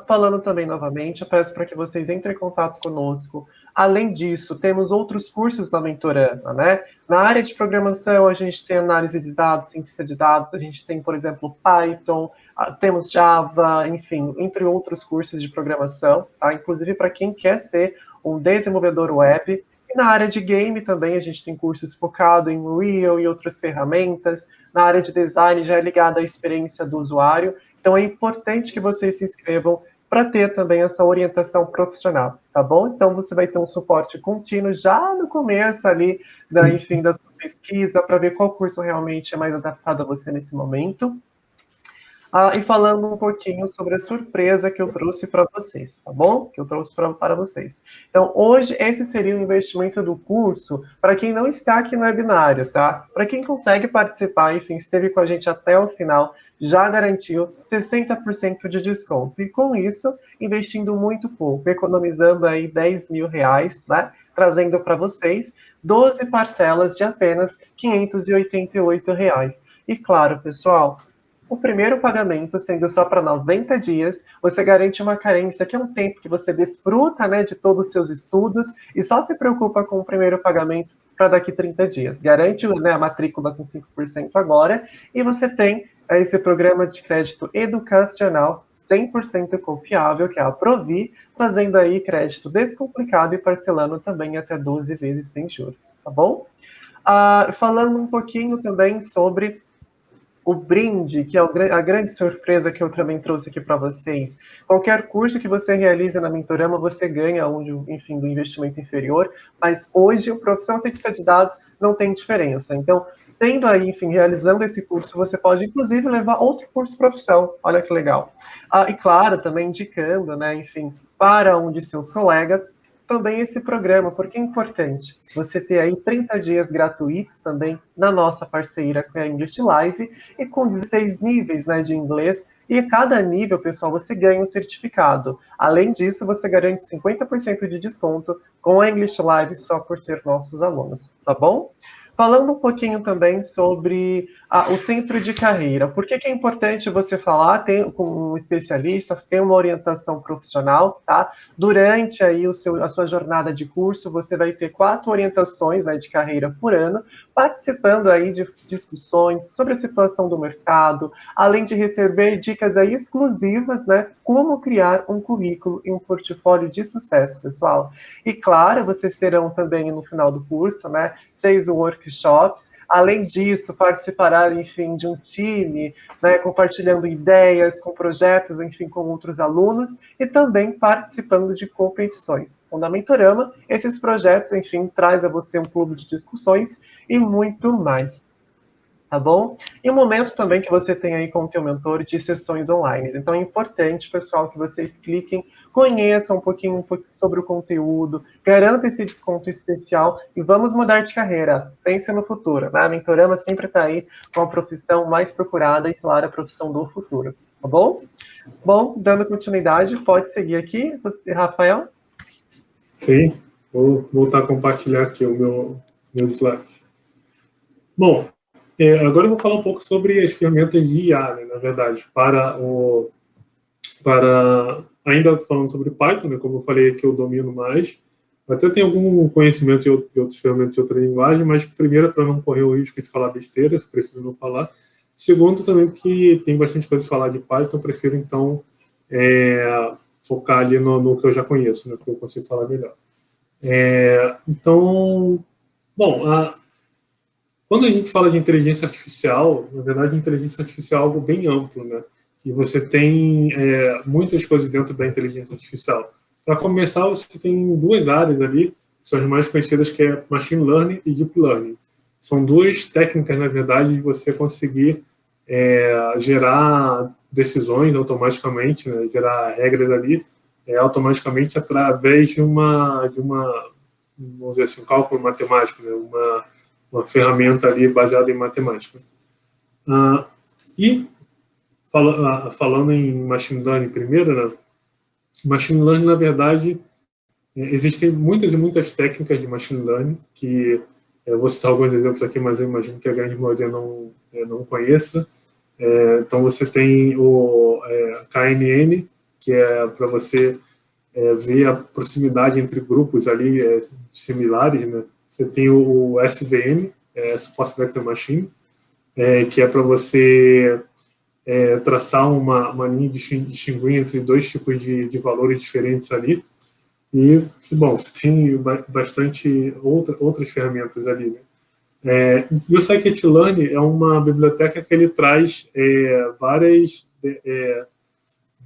Falando também novamente, eu peço para que vocês entrem em contato conosco. Além disso, temos outros cursos da Mentorama, né? Na área de programação, a gente tem análise de dados, cientista de dados, a gente tem, por exemplo, Python, temos Java, enfim, entre outros cursos de programação, tá? Inclusive para quem quer ser um desenvolvedor web. E na área de game também, a gente tem cursos focados em Unreal e outras ferramentas. Na área de design, já é ligado à experiência do usuário. Então, é importante que vocês se inscrevam para ter também essa orientação profissional, tá bom? Então, você vai ter um suporte contínuo já no começo ali, enfim, da sua pesquisa, para ver qual curso realmente é mais adaptado a você nesse momento. E falando um pouquinho sobre a surpresa que eu trouxe para vocês, tá bom? Que eu trouxe para vocês. Então, hoje, esse seria o investimento do curso para quem não está aqui no webinário, tá? Para quem consegue participar, enfim, esteve com a gente até o final, já garantiu 60% de desconto. E com isso, investindo muito pouco, economizando aí R$10.000, né? Trazendo para vocês 12 parcelas de apenas R$588. E claro, pessoal, o primeiro pagamento, sendo só para 90 dias, você garante uma carência, que é um tempo que você desfruta, né, de todos os seus estudos e só se preocupa com o primeiro pagamento para daqui 30 dias. Garante, né, a matrícula com 5% agora e você tem esse programa de crédito educacional 100% confiável, que é a Provi, trazendo aí crédito descomplicado e parcelando também até 12 vezes sem juros, tá bom? Falando um pouquinho também sobre o brinde, que é a grande surpresa que eu também trouxe aqui para vocês. Qualquer curso que você realize na Mentorama, você ganha enfim, do investimento inferior, mas hoje o Profissão Cientista de Dados não tem diferença. Então, sendo aí, enfim, realizando esse curso, você pode, inclusive, levar outro curso profissão. Olha que legal. E, claro, também indicando, né, enfim, para um de seus colegas, também esse programa, porque é importante você ter aí 30 dias gratuitos também na nossa parceira com a English Live e com 16 níveis, né, de inglês, e a cada nível, pessoal, você ganha um certificado. Além disso, você garante 50% de desconto com a English Live só por ser nossos alunos, tá bom? Falando um pouquinho também sobre o centro de carreira. Por que é importante você falar com um especialista, ter uma orientação profissional, tá? Durante aí a sua jornada de curso, você vai ter 4 orientações, né, de carreira por ano, participando aí de discussões sobre a situação do mercado, além de receber dicas aí exclusivas, né, como criar um currículo e um portfólio de sucesso, pessoal. E claro, vocês terão também no final do curso, né, 6 workshops. Além disso, participará, enfim, de um time, né, compartilhando ideias, com projetos, enfim, com outros alunos, e também participando de competições. Com a Mentorama, esses projetos, enfim, traz a você um clube de discussões e muito mais. Tá bom? E um momento também que você tem aí com o teu mentor de sessões online. Então é importante, pessoal, que vocês cliquem, conheçam um pouquinho sobre o conteúdo, garantam esse desconto especial e vamos mudar de carreira. Pense no futuro, né? A Mentorama sempre está aí com a profissão mais procurada e, claro, a profissão do futuro. Tá bom? Bom, dando continuidade, pode seguir aqui, Rafael? Sim, vou voltar a compartilhar aqui o meu slide. Bom, agora eu vou falar um pouco sobre as ferramentas de IA, né, na verdade, ainda falando sobre Python, né, como eu falei que eu domino mais, até tenho algum conhecimento de outras ferramentas de outra linguagem, mas primeiro, para não correr o risco de falar besteira, prefiro não falar. Segundo, também porque tem bastante coisa a falar de Python, prefiro, então, focar ali no que eu já conheço, né, que eu consigo falar melhor. Então, bom, quando a gente fala de inteligência artificial, na verdade, inteligência artificial é algo bem amplo, né? E você tem muitas coisas dentro da inteligência artificial. Para começar, você tem 2 áreas ali, que são as mais conhecidas, que é Machine Learning e Deep Learning. São 2 técnicas, na verdade, de você conseguir gerar decisões automaticamente, né? Gerar regras ali automaticamente através de uma, vamos dizer assim, um cálculo matemático, né? Uma ferramenta ali baseada em matemática. E falando em Machine Learning primeiro, né? Machine Learning, na verdade, existem muitas e muitas técnicas de Machine Learning, que eu vou citar alguns exemplos aqui, mas eu imagino que a grande maioria não conheça. Então, você tem o KNN, que é para você ver a proximidade entre grupos ali similares, né? Você tem o SVM, Support Vector Machine, que é para você traçar uma linha de distinguir entre 2 tipos de valores diferentes ali. E, bom, você tem bastante outras ferramentas ali, né? E o Scikit-Learn é uma biblioteca que ele traz várias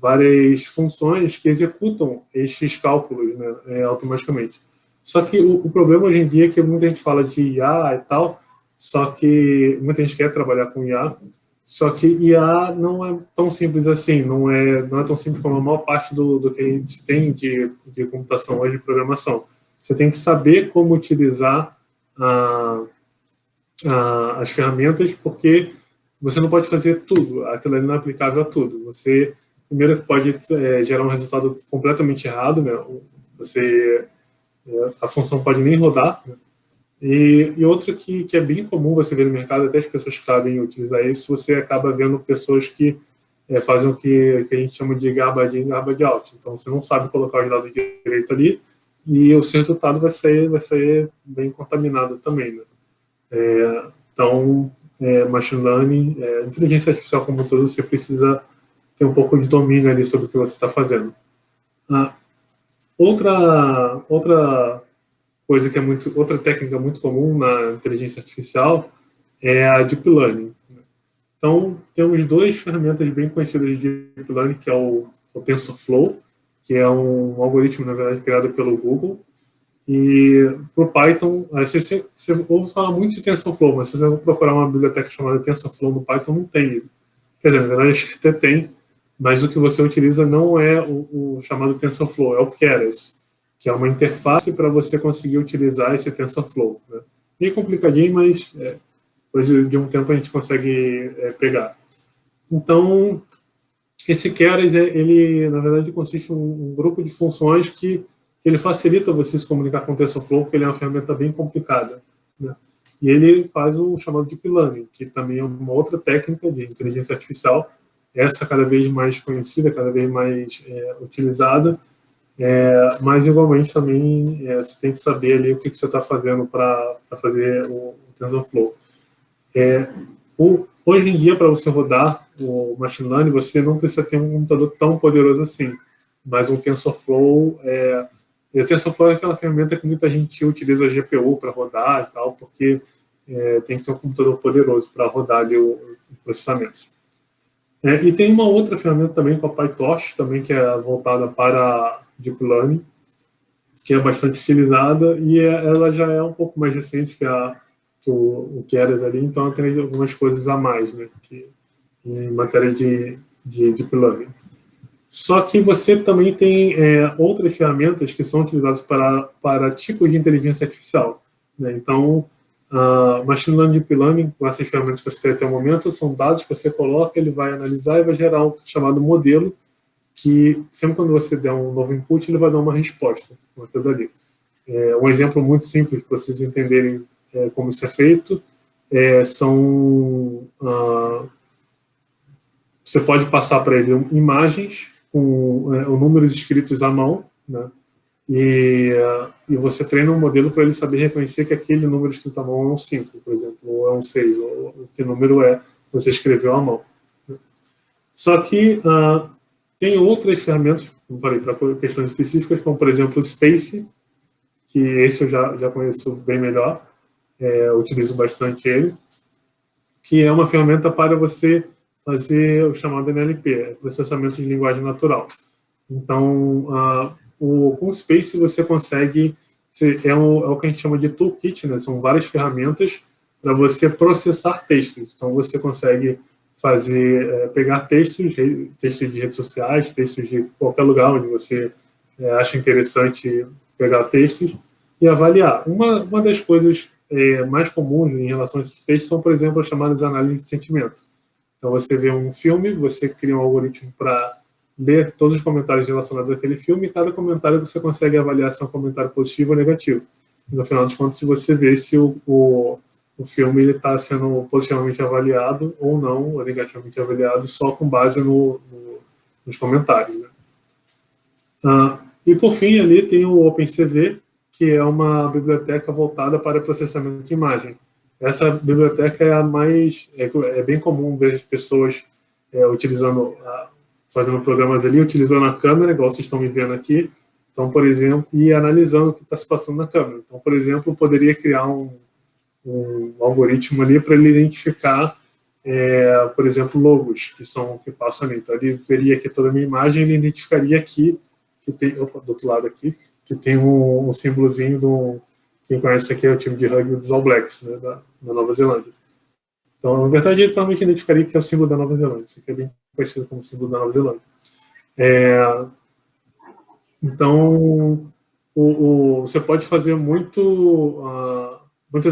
várias funções que executam estes cálculos, né, automaticamente. Só que o problema hoje em dia é que muita gente fala de IA e tal, só que muita gente quer trabalhar com IA, só que IA não é tão simples assim, não é tão simples como a maior parte do que a gente tem de computação hoje, de programação. Você tem que saber como utilizar as ferramentas, porque você não pode fazer tudo, aquilo ali não é aplicável a tudo. Você, primeiro, pode gerar um resultado completamente errado, né? A função pode nem rodar, né? E outra que é bem comum você ver no mercado, até as pessoas que sabem utilizar isso, você acaba vendo pessoas que fazem o que a gente chama de garbage in, garbage out. Então, você não sabe colocar os dados direito ali e o seu resultado vai sair bem contaminado também, né? Então, machine learning, inteligência artificial como um todo, você precisa ter um pouco de domínio ali sobre o que você está fazendo. Outra coisa que outra técnica muito comum na inteligência artificial é a Deep Learning. Então, temos duas ferramentas bem conhecidas de Deep Learning, que é o TensorFlow, que é um algoritmo, na verdade, criado pelo Google. E para o Python, você ouve falar muito de TensorFlow, mas se você procurar uma biblioteca chamada TensorFlow no Python, não tem. Quer dizer, na verdade, acho que até tem, mas o que você utiliza não é o chamado TensorFlow, é o Keras, que é uma interface para você conseguir utilizar esse TensorFlow, né? Meio complicadinho, mas depois de um tempo a gente consegue pegar. Então, esse Keras, ele na verdade consiste em um grupo de funções que ele facilita você se comunicar com o TensorFlow, porque ele é uma ferramenta bem complicada, né? E ele faz o chamado Deep Learning, que também é uma outra técnica de inteligência artificial, essa cada vez mais conhecida, cada vez mais utilizada, mas igualmente também você tem que saber ali o que você está fazendo para fazer o TensorFlow. Hoje em dia, para você rodar o Machine Learning, você não precisa ter um computador tão poderoso assim, mas um TensorFlow o TensorFlow é aquela ferramenta que muita gente utiliza a GPU para rodar e tal, porque tem que ter um computador poderoso para rodar ali os processamentos. E tem uma outra ferramenta também, com a PyTorch, também, que é voltada para Deep Learning, que é bastante utilizada, e ela já é um pouco mais recente que o Keras ali, então ela tem algumas coisas a mais, né, em matéria de Deep Learning. Só que você também tem outras ferramentas que são utilizadas para tipos de inteligência artificial, né? Então, Machine Learning e Deep Learning, com essas ferramentas que você tem até o momento, são dados que você coloca, ele vai analisar e vai gerar um chamado modelo, que sempre quando você der um novo input, ele vai dar uma resposta, aquilo ali. Um exemplo muito simples para vocês entenderem como isso é feito, você pode passar para ele imagens com números escritos à mão, né? E você treina um modelo para ele saber reconhecer que aquele número escrito à mão é um 5, por exemplo, ou é um 6, ou que número você escreveu à mão, né? Só que tem outras ferramentas, como falei, para questões específicas, como, por exemplo, o Space, que esse eu já conheço bem melhor, utilizo bastante ele, que é uma ferramenta para você fazer o chamado NLP, processamento de linguagem natural. Então, com o Space você consegue, o que a gente chama de toolkit, né? São várias ferramentas para você processar textos. Então, você consegue pegar textos de redes sociais, textos de qualquer lugar onde você acha interessante pegar textos e avaliar. Uma das coisas mais comuns em relação a esses textos são, por exemplo, as chamadas análises de sentimento. Então, você vê um filme, você cria um algoritmo para ler todos os comentários relacionados àquele filme, e cada comentário você consegue avaliar se é um comentário positivo ou negativo. E, no final das contas, você vê se o filme está sendo positivamente avaliado ou não, ou negativamente avaliado, só com base nos comentários, né? E, por fim, ali tem o OpenCV, que é uma biblioteca voltada para processamento de imagem. Essa biblioteca é bem comum ver as pessoas fazendo programas ali, utilizando a câmera, igual vocês estão me vendo aqui. Então, por exemplo, e analisando o que está se passando na câmera. Então, por exemplo, eu poderia criar um algoritmo ali para ele identificar por exemplo, logos que passam ali. Então, ele veria aqui toda a minha imagem, ele identificaria aqui, que tem, do outro lado aqui, que tem um símbolozinho quem conhece aqui é o time de rugby dos All Blacks, né, da Nova Zelândia. Então, na verdade, ele provavelmente identificaria que é o símbolo da Nova Zelândia. Isso aqui é bem conhecido como símbolo da Nova Zelândia. Então, você pode fazer muitas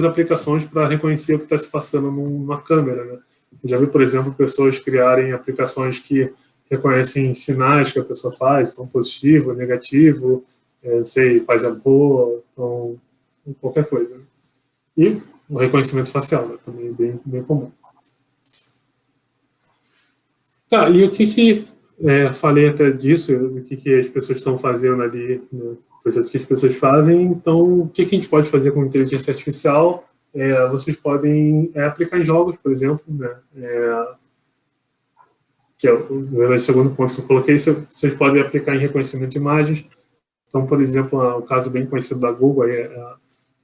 aplicações para reconhecer o que está se passando numa câmera, né? Eu já vi, por exemplo, pessoas criarem aplicações que reconhecem sinais que a pessoa faz, então positivo, negativo, não sei, paz e amor, então, qualquer coisa. E o reconhecimento facial, né? Também bem, bem comum. Tá, e o que falei até disso, o que as pessoas estão fazendo ali, no projeto que as pessoas fazem. Então, o que a gente pode fazer com inteligência artificial? Vocês podem aplicar em jogos, por exemplo, né? Que é o segundo ponto que eu coloquei. Vocês podem aplicar em reconhecimento de imagens. Então, por exemplo, o caso bem conhecido da Google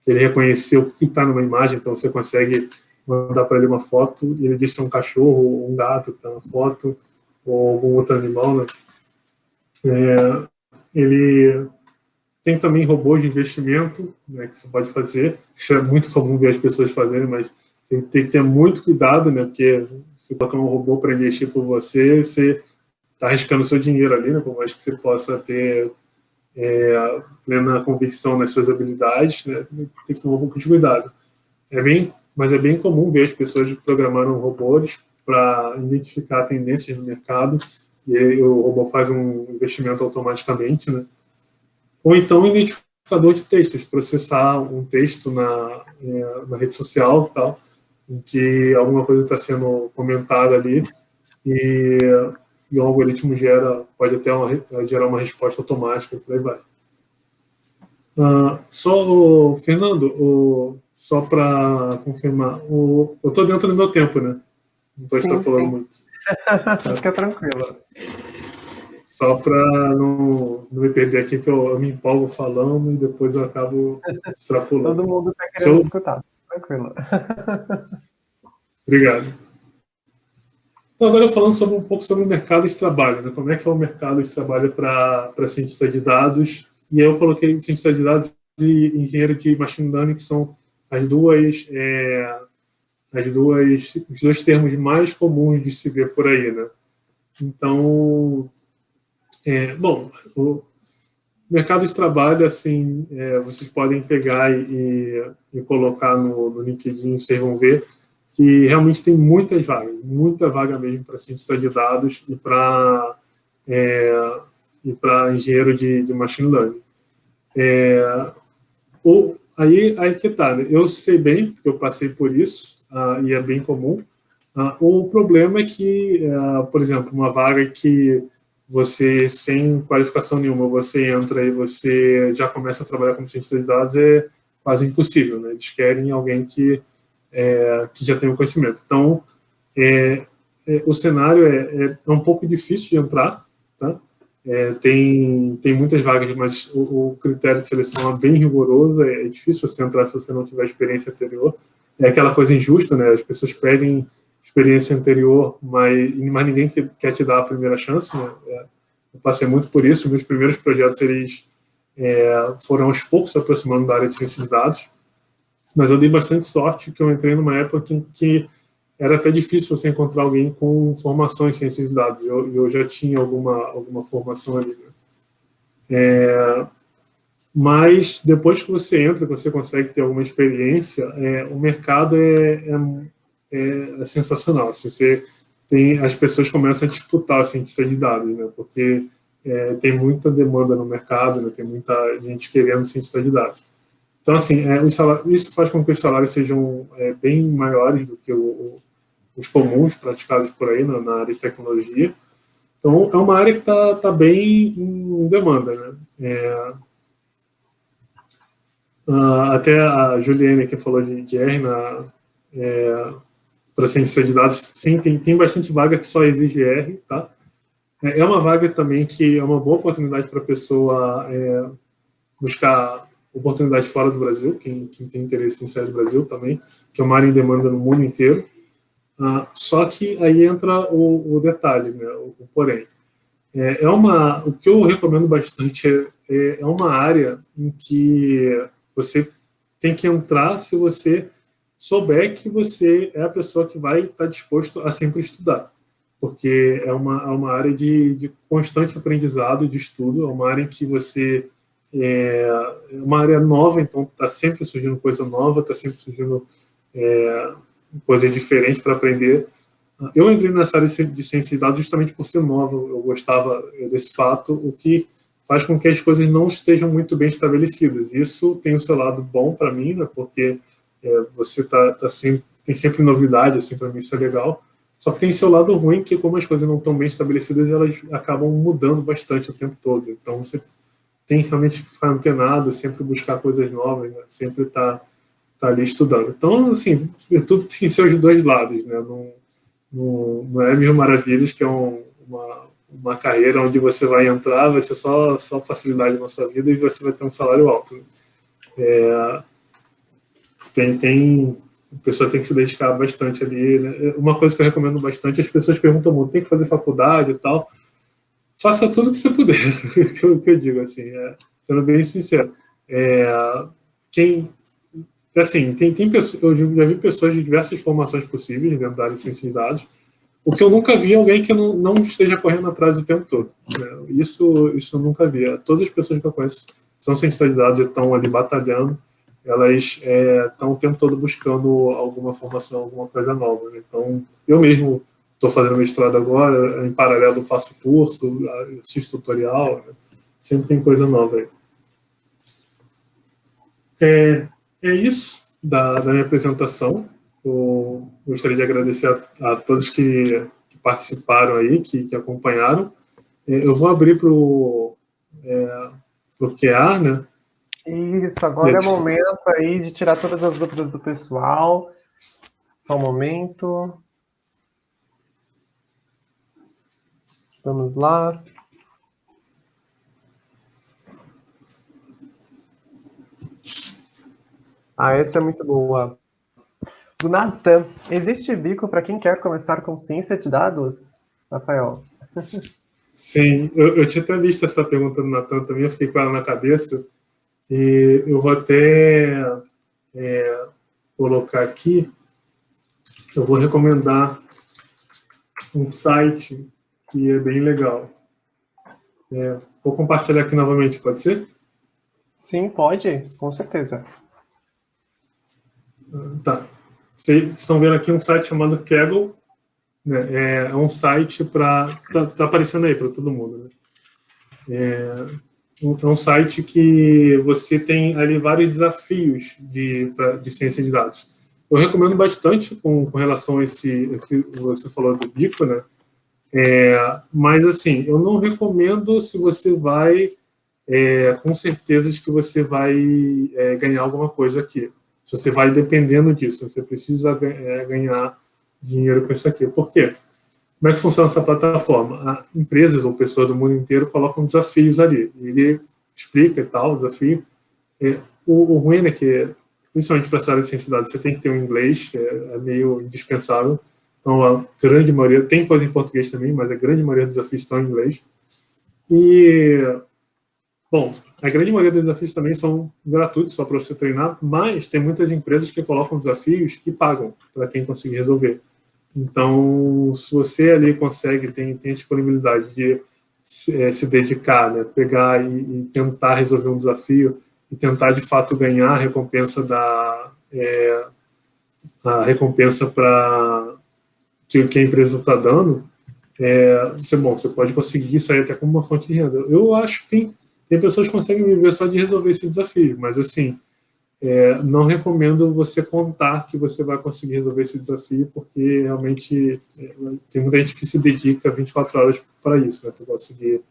que ele reconheceu o que está numa imagem, então você consegue mandar para ele uma foto e ele diz se é um cachorro ou um gato que está na foto, ou algum outro animal, né? Ele tem também robôs de investimento, né, que você pode fazer. Isso é muito comum ver as pessoas fazerem, mas tem que ter muito cuidado, né, porque se colocar um robô para investir por você, você está arriscando o seu dinheiro ali, né, por mais que você possa ter plena convicção nas suas habilidades, né, tem que tomar um pouco de cuidado. Mas é bem comum ver as pessoas programando robôs para identificar tendências no mercado, e aí o robô faz um investimento automaticamente, né? Ou então um identificador de textos, processar um texto na rede social, tal, em que alguma coisa está sendo comentada ali, e o algoritmo pode até gerar uma resposta automática, por aí vai. Fernando, só para confirmar, eu estou dentro do meu tempo, né? Não estou extrapolando muito. Fica tranquilo. Só para não me perder aqui, que eu me empolgo falando e depois eu acabo extrapolando. Todo mundo está querendo escutar. Tranquilo. Obrigado. Então, agora falando um pouco sobre o mercado de trabalho, né? Como é que é o mercado de trabalho para cientista de dados. E aí eu coloquei cientista de dados e engenheiro de machine learning, que são os dois termos mais comuns de se ver por aí, né? Então, o mercado de trabalho, assim, vocês podem pegar e colocar no LinkedIn, vocês vão ver que realmente tem muitas vagas, muita vaga mesmo para cientista de dados e para engenheiro de machine learning. Aí que tá, né? Eu sei bem, porque eu passei por isso, e é bem comum. O problema é que, por exemplo, uma vaga que você, sem qualificação nenhuma, você entra e você já começa a trabalhar como cientista de dados, é quase impossível, né? Eles querem alguém que já tem o conhecimento. Então, o cenário é um pouco difícil de entrar, tá? Tem muitas vagas, mas o critério de seleção é bem rigoroso, é difícil você entrar se você não tiver experiência anterior. É aquela coisa injusta, né? As pessoas pedem experiência anterior, mas ninguém quer te dar a primeira chance, né? Eu passei muito por isso. Meus primeiros projetos, eles foram aos poucos se aproximando da área de ciência de dados, mas eu dei bastante sorte que eu entrei numa época em que era até difícil você encontrar alguém com formação em ciências de dados. Eu já tinha alguma formação ali, né? Mas depois que você entra, que você consegue ter alguma experiência, o mercado é sensacional. Assim, as pessoas começam a disputar a ciência de dados, né? Porque tem muita demanda no mercado, né? Tem muita gente querendo ciência de dados. Então, assim, isso faz com que os salários sejam bem maiores do que os comuns praticados por aí na área de tecnologia. Então, é uma área que está bem em demanda, né? Até a Juliane que falou de R para ciência de dados, sim, tem bastante vaga que só exige R, tá? É uma vaga também que é uma boa oportunidade para a pessoa buscar oportunidade fora do Brasil, quem tem interesse em sair do Brasil também, que é uma área em demanda no mundo inteiro. Só que aí entra o detalhe, né, o porém. O que eu recomendo bastante é uma área em que você tem que entrar se você souber que você é a pessoa que vai estar disposto a sempre estudar. Porque é uma área de constante aprendizado, de estudo, é uma área em que você uma área nova, então está sempre surgindo coisa nova, está sempre surgindo coisas diferentes para aprender. Eu entrei nessa área de ciência de dados justamente por ser nova, eu gostava desse fato, o que faz com que as coisas não estejam muito bem estabelecidas. Isso tem o seu lado bom para mim, né, porque você tem sempre novidade, assim, para mim isso é legal. Só que tem seu lado ruim, que como as coisas não estão bem estabelecidas, elas acabam mudando bastante o tempo todo. Então você tem realmente que ficar antenado, sempre buscar coisas novas, né, sempre estar ali estudando. Então, assim, tudo tem seus dois lados, né? Não é Mil Maravilhas, que é uma carreira onde você vai entrar, vai ser só facilidade na sua vida e você vai ter um salário alto. A pessoa tem que se dedicar bastante ali, né? Uma coisa que eu recomendo bastante, as pessoas perguntam muito, tem que fazer faculdade e tal. Faça tudo o que você puder, que eu digo, assim, sendo bem sincero. Tem pessoas, eu já vi pessoas de diversas formações possíveis dentro da área de ciência de dados. O que eu nunca vi é alguém que não esteja correndo atrás o tempo todo, né? Isso eu nunca vi. Todas as pessoas que eu conheço são cientistas de dados e estão ali batalhando, elas estão o tempo todo buscando alguma formação, alguma coisa nova, né? Então, eu mesmo estou fazendo mestrado agora, em paralelo faço curso, assisto tutorial, né? Sempre tem coisa nova aí. É isso da minha apresentação. Eu gostaria de agradecer a todos que participaram aí, que acompanharam. Eu vou abrir para o QA, né? Isso, agora é o momento aí de tirar todas as dúvidas do pessoal. Só um momento. Vamos lá. Essa é muito boa. Do Natan, existe bico para quem quer começar com ciência de dados, Rafael? Sim, eu tinha até visto essa pergunta do Natan também, eu fiquei com ela na cabeça, e eu vou até colocar aqui, eu vou recomendar um site que é bem legal. Vou compartilhar aqui novamente, pode ser? Sim, pode, com certeza. Tá. Vocês estão vendo aqui um site chamado Kaggle, né? É um site para... Tá aparecendo aí para todo mundo, né? É um site que você tem ali vários desafios de ciência de dados. Eu recomendo bastante com relação a esse que você falou do bico, né? Mas, assim, eu não recomendo se você vai com certeza de que você vai ganhar alguma coisa aqui. Se você vai dependendo disso, você precisa ganhar dinheiro com isso aqui. Por quê? Como é que funciona essa plataforma? Empresas ou pessoas do mundo inteiro colocam desafios ali. Ele explica e tal, o desafio. O ruim é que, principalmente para essa área de ciência de dados, você tem que ter um inglês, é meio indispensável. Então, a grande maioria, tem coisa em português também, mas a grande maioria dos desafios estão em inglês. Bom, a grande maioria dos desafios também são gratuitos, só para você treinar, mas tem muitas empresas que colocam desafios e pagam para quem conseguir resolver. Então, se você ali consegue, tem a disponibilidade de se dedicar, né, pegar e tentar resolver um desafio e tentar, de fato, ganhar a recompensa para que a empresa está dando, você pode conseguir isso aí até como uma fonte de renda. Eu acho que tem pessoas que conseguem viver só de resolver esse desafio, mas, assim, não recomendo você contar que você vai conseguir resolver esse desafio, porque realmente tem muita gente que se dedica 24 horas para isso, né, para conseguir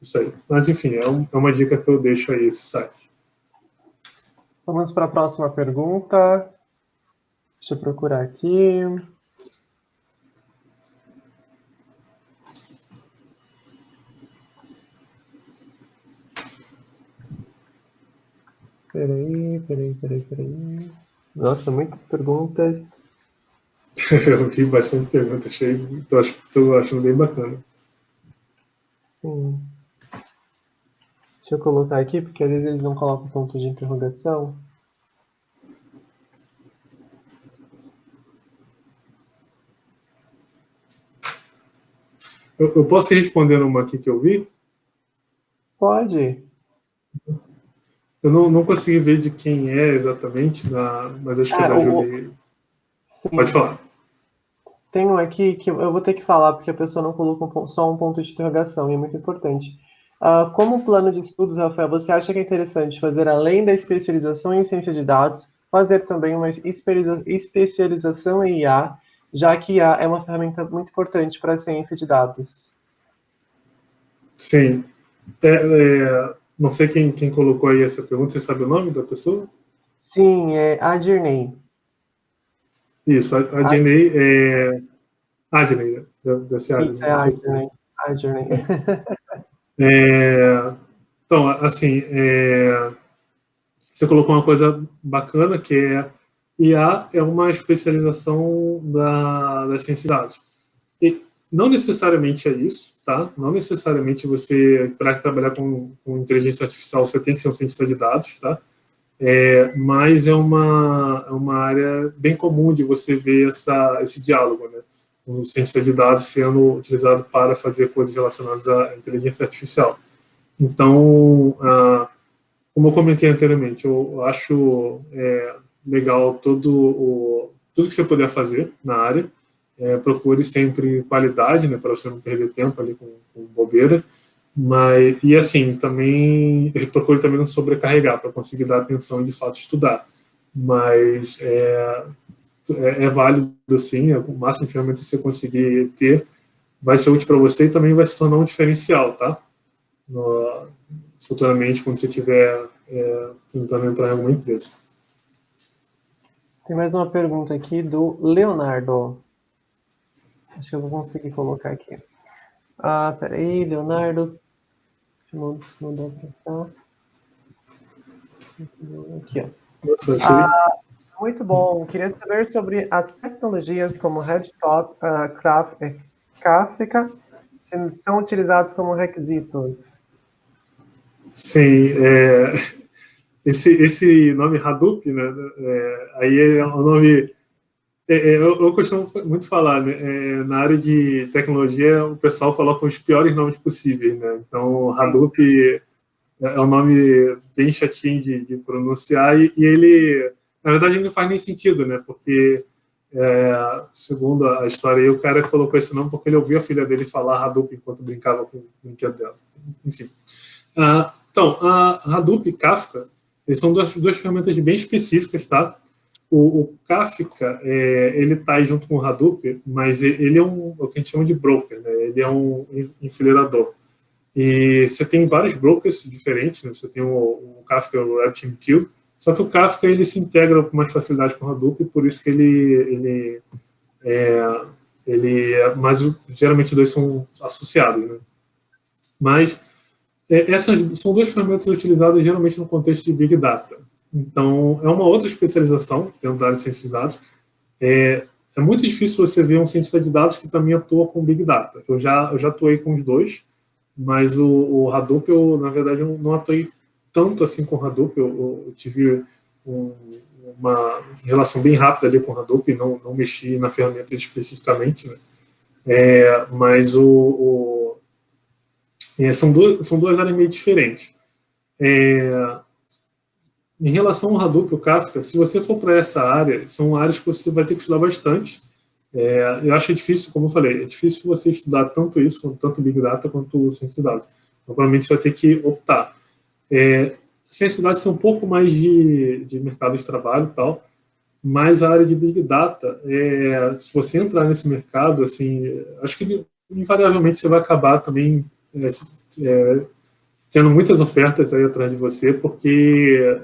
isso aí. Mas, enfim, é uma dica que eu deixo aí, esse site. Vamos para a próxima pergunta. Deixa eu procurar aqui. Peraí. Nossa, muitas perguntas. Eu vi bastante pergunta, tô achando bem bacana. Sim. Deixa eu colocar aqui, porque às vezes eles não colocam ponto de interrogação. Eu posso ir respondendo uma aqui que eu vi? Pode. Eu não consegui ver de quem é exatamente, mas acho que é da Julie. Sim. Pode falar. Tem um aqui que eu vou ter que falar, porque a pessoa não colocou só um ponto de interrogação, e é muito importante. Como plano de estudos, Rafael, você acha que é interessante fazer, além da especialização em ciência de dados, fazer também uma especialização em IA, já que IA é uma ferramenta muito importante para a ciência de dados? Sim. Não sei quem colocou aí essa pergunta, você sabe o nome da pessoa? Sim, é Adjerney. Isso, Adjerney é... Adjerney, deve ser Adjerney. Isso, é Adjerney. Então, assim, você colocou uma coisa bacana, que é IA é uma especialização da ciência de dados. E não necessariamente é isso, tá? Não necessariamente você, para trabalhar com inteligência artificial, você tem que ser um cientista de dados, tá? Mas é uma área bem comum de você ver esse diálogo, né? O cientista de dados sendo utilizado para fazer coisas relacionadas à inteligência artificial. Então, como eu comentei anteriormente, eu acho legal tudo que você puder fazer na área. Procure sempre qualidade, né, para você não perder tempo ali com bobeira. E assim, também procure também não sobrecarregar, para conseguir dar atenção e de fato estudar. Mas é válido sim, o máximo de ferramentas que você conseguir ter vai ser útil para você e também vai se tornar um diferencial, tá? Futuramente, quando você estiver tentando entrar em alguma empresa. Tem mais uma pergunta aqui do Leonardo. Acho que eu vou conseguir colocar aqui. Peraí, Leonardo. Deixa eu mudar para cá. Aqui, ó. Nossa, achei... Muito bom. Queria saber sobre as tecnologias como RedTop, Kafka, são utilizados como requisitos. Sim, esse nome Hadoop, né? Aí é um nome... eu costumo muito falar, né? Na área de tecnologia, o pessoal coloca os piores nomes possíveis, né? Então, Hadoop é um nome bem chatinho de pronunciar e ele, na verdade, não faz nem sentido, né? Porque, segundo a história aí, o cara colocou esse nome porque ele ouviu a filha dele falar Hadoop enquanto brincava com o brinquedo dela. Enfim. Então, a Hadoop e Kafka, eles são duas ferramentas bem específicas, tá? O Kafka, ele está junto com o Hadoop, mas ele é o que a gente chama de broker, né? Ele é um enfileirador. E você tem vários brokers diferentes, né? Você tem o Kafka, o RabbitMQ, só que o Kafka ele se integra com mais facilidade com o Hadoop, por isso que ele mas geralmente os dois são associados, né? Mas essas são duas ferramentas utilizadas geralmente no contexto de Big Data. Então, é uma outra especialização dentro da área de ciência de dados. É muito difícil você ver um cientista de dados que também atua com Big Data. Eu já atuei com os dois, mas o Hadoop, na verdade, eu não atuei tanto assim com o Hadoop. Eu tive uma relação bem rápida ali com o Hadoop, não mexi na ferramenta especificamente, né? Mas são duas áreas meio diferentes. Em relação ao Hadoop e o Kafka, se você for para essa área, são áreas que você vai ter que estudar bastante. Eu acho difícil, como eu falei, é difícil você estudar tanto isso, tanto Big Data, quanto ciência de dados. Então, provavelmente você vai ter que optar. Ciência de dados tem um pouco mais de mercado de trabalho e tal, mas a área de Big Data, se você entrar nesse mercado, assim, acho que invariavelmente você vai acabar também tendo muitas ofertas aí atrás de você, porque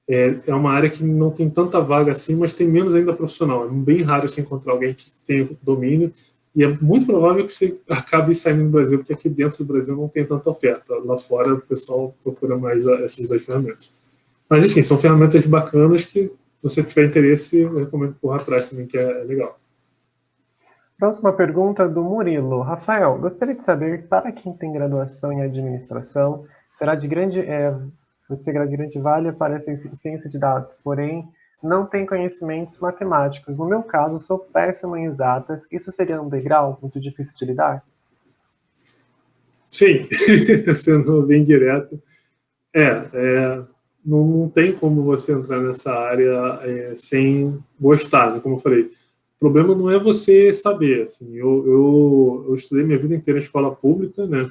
é uma área que não tem tanta vaga assim, mas tem menos ainda profissional. É bem raro você encontrar alguém que tenha domínio, e é muito provável que você acabe saindo do Brasil, porque aqui dentro do Brasil não tem tanta oferta. Lá fora o pessoal procura mais essas duas ferramentas. Mas enfim, são ferramentas bacanas que, se você tiver interesse, eu recomendo correr atrás também, que é legal. Próxima pergunta do Murilo. Rafael, gostaria de saber, para quem tem graduação em administração, será de grande valia para a ciência de dados, porém não tem conhecimentos matemáticos. No meu caso, sou péssimo em exatas. Isso seria um degrau muito difícil de lidar? Sim, sendo bem direto. Não tem como você entrar nessa área sem gostar, né? Como eu falei, o problema não é você saber. Assim, eu estudei minha vida inteira em escola pública, né?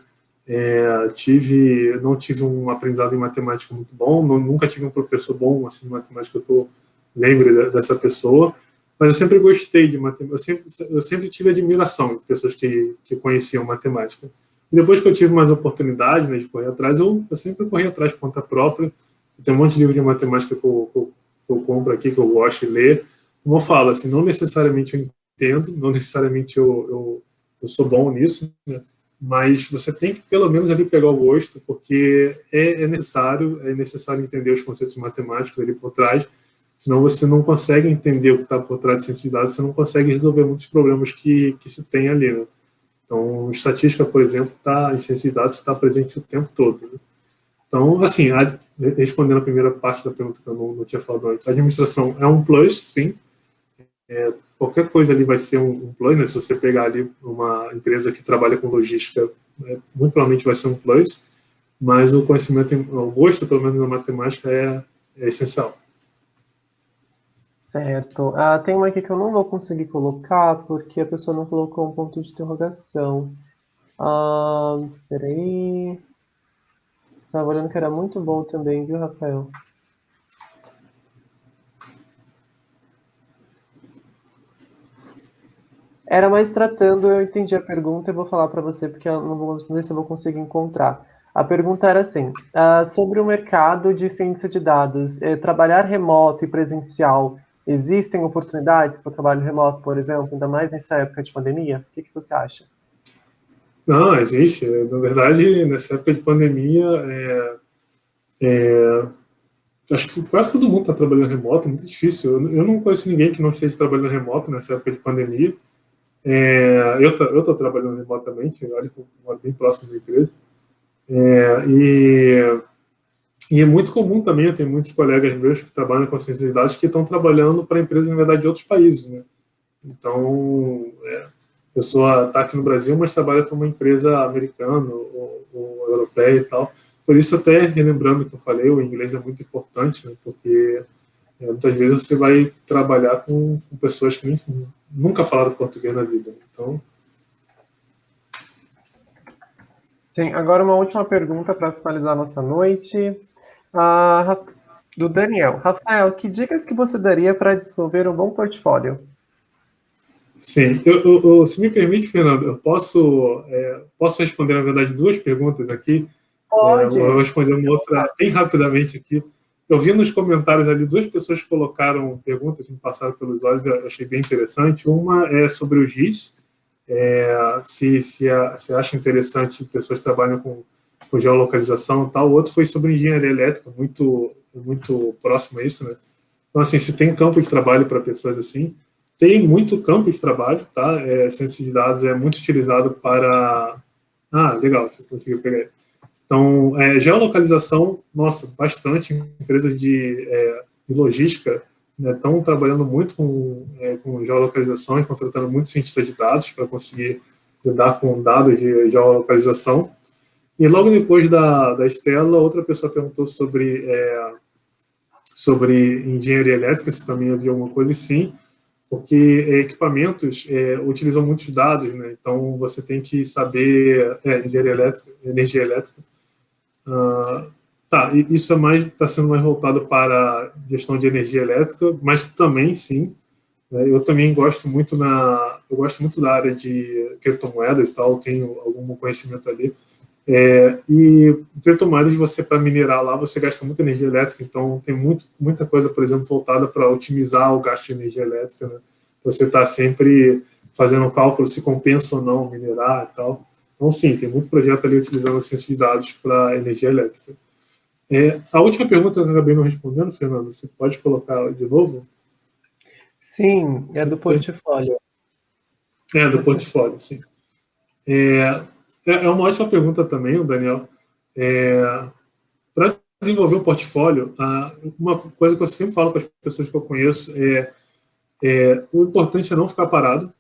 Não tive um aprendizado em matemática muito bom, nunca tive um professor bom assim, em matemática que eu lembre dessa pessoa, mas eu sempre gostei de matemática, eu sempre tive admiração de pessoas que conheciam matemática. E depois que eu tive mais oportunidade, né, de correr atrás, eu sempre corri atrás por conta própria. Tem um monte de livro de matemática que eu compro aqui, que eu gosto de ler. Como eu falo, assim, não necessariamente eu entendo, não necessariamente eu sou bom nisso, né? Mas você tem que, pelo menos, ali pegar o gosto, porque é necessário entender os conceitos matemáticos ali por trás, senão você não consegue entender o que está por trás de ciência de dados, você não consegue resolver muitos problemas que se tem ali, né? Então, estatística, por exemplo, em ciência de dados está presente o tempo todo, né? Então, assim, respondendo a primeira parte da pergunta que eu não tinha falado antes, a administração é um plus, sim. Qualquer coisa ali vai ser um plus, né? Se você pegar ali uma empresa que trabalha com logística, muito provavelmente vai ser um plus, mas o conhecimento, o gosto, pelo menos na matemática, é essencial. Certo. Tem uma aqui que eu não vou conseguir colocar, porque a pessoa não colocou um ponto de interrogação. Peraí. Estava olhando que era muito bom também, viu, Rafael? Era mais tratando, eu entendi a pergunta e vou falar para você, porque eu não sei se eu vou conseguir encontrar. A pergunta era assim, sobre o mercado de ciência de dados, trabalhar remoto e presencial, existem oportunidades para o trabalho remoto, por exemplo, ainda mais nessa época de pandemia? O que você acha? Não, existe. Na verdade, nessa época de pandemia, acho que quase todo mundo está trabalhando remoto, é muito difícil. Eu não conheço ninguém que não esteja trabalhando remoto nessa época de pandemia. Eu estou trabalhando remotamente, olha, moro bem próximo da empresa. E é muito comum também, eu tenho muitos colegas meus que trabalham com ciência de dados que estão trabalhando para empresas, na verdade, de outros países, né? Então, a pessoa está aqui no Brasil, mas trabalha para uma empresa americana ou europeia e tal. Por isso, até relembrando o que eu falei, o inglês é muito importante, né? Porque muitas vezes você vai trabalhar com pessoas que nunca falaram português na vida. Então... Sim, agora uma última pergunta para finalizar nossa noite. Do Daniel. Rafael, que dicas que você daria para desenvolver um bom portfólio? Sim, se me permite, Fernando, eu posso responder, na verdade, duas perguntas aqui. Pode. Eu vou responder uma outra bem rapidamente aqui. Eu vi nos comentários ali duas pessoas que colocaram perguntas que me passaram pelos olhos, eu achei bem interessante. Uma é sobre o GIS, se acha interessante pessoas que trabalham com geolocalização e tal. O outro foi sobre engenharia elétrica, muito próximo a isso, né? Então, assim, se tem campo de trabalho para pessoas assim, tem muito campo de trabalho, tá? Ciência de dados é muito utilizado para... legal, você conseguiu pegar. Então, geolocalização, nossa, bastante empresas de logística estão trabalhando muito com geolocalização e contratando muitos cientistas de dados para conseguir lidar com dados de geolocalização. E logo depois da Estela, outra pessoa perguntou sobre engenharia elétrica, se também havia alguma coisa, e sim, porque equipamentos utilizam muitos dados, né? Então você tem que saber energia elétrica. Isso está sendo mais voltado para gestão de energia elétrica, mas também sim. Eu também gosto muito da área de criptomoedas, tal, tenho algum conhecimento ali. E criptomoedas, para minerar lá, você gasta muita energia elétrica, então tem muita coisa, por exemplo, voltada para otimizar o gasto de energia elétrica, né? Você está sempre fazendo um cálculo se compensa ou não minerar e tal. Então, sim, tem muito projeto ali utilizando a ciência de dados para energia elétrica. A última pergunta eu acabei não respondendo, Fernando, você pode colocar de novo? Sim, é do portfólio. Do portfólio, sim. É uma ótima pergunta também, Daniel. Para desenvolver um portfólio, uma coisa que eu sempre falo para as pessoas que eu conheço o importante é não ficar parado.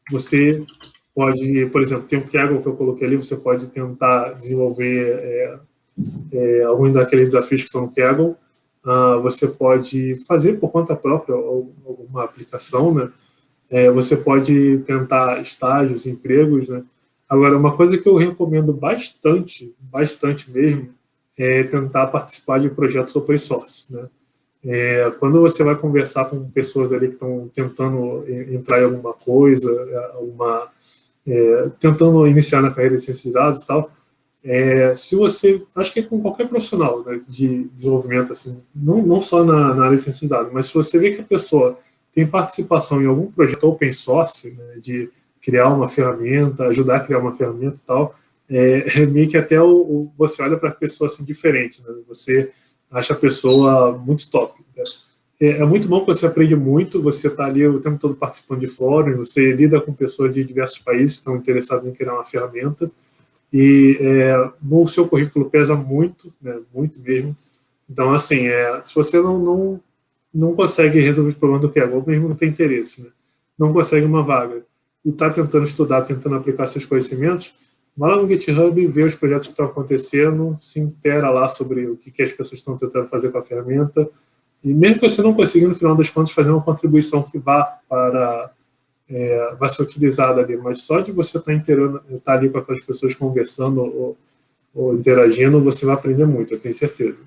Você pode, por exemplo, tem um Kaggle que eu coloquei ali, você pode tentar desenvolver alguns daqueles desafios que estão no Kaggle. Você pode fazer por conta própria alguma aplicação, né? Você pode tentar estágios, empregos, né? Agora, uma coisa que eu recomendo bastante mesmo, é tentar participar de projetos open source, né? Quando você vai conversar com pessoas ali que estão tentando entrar em alguma coisa, tentando iniciar na carreira de ciência de dados e tal, se você, acho que com qualquer profissional, né, de desenvolvimento, assim, não só na área de ciência de dados, mas se você vê que a pessoa tem participação em algum projeto open source, né, de criar uma ferramenta, ajudar a criar uma ferramenta e tal, meio que até você olha para a pessoa assim, diferente, né? Você acha a pessoa muito top. Né? É muito bom que você aprende muito, você está ali o tempo todo participando de fóruns, você lida com pessoas de diversos países que estão interessadas em criar uma ferramenta, e no seu currículo pesa muito, né, muito mesmo. Então, assim, se você não consegue resolver os problemas do Kaggle, ou mesmo não tem interesse, né, não consegue uma vaga, e está tentando estudar, tentando aplicar seus conhecimentos, vai lá no GitHub, vê os projetos que estão acontecendo, se intera lá sobre o que as pessoas estão tentando fazer com a ferramenta, e mesmo que você não consiga, no final das contas, fazer uma contribuição que vai ser utilizada ali, mas só de você estar ali com aquelas pessoas conversando ou interagindo, você vai aprender muito, eu tenho certeza.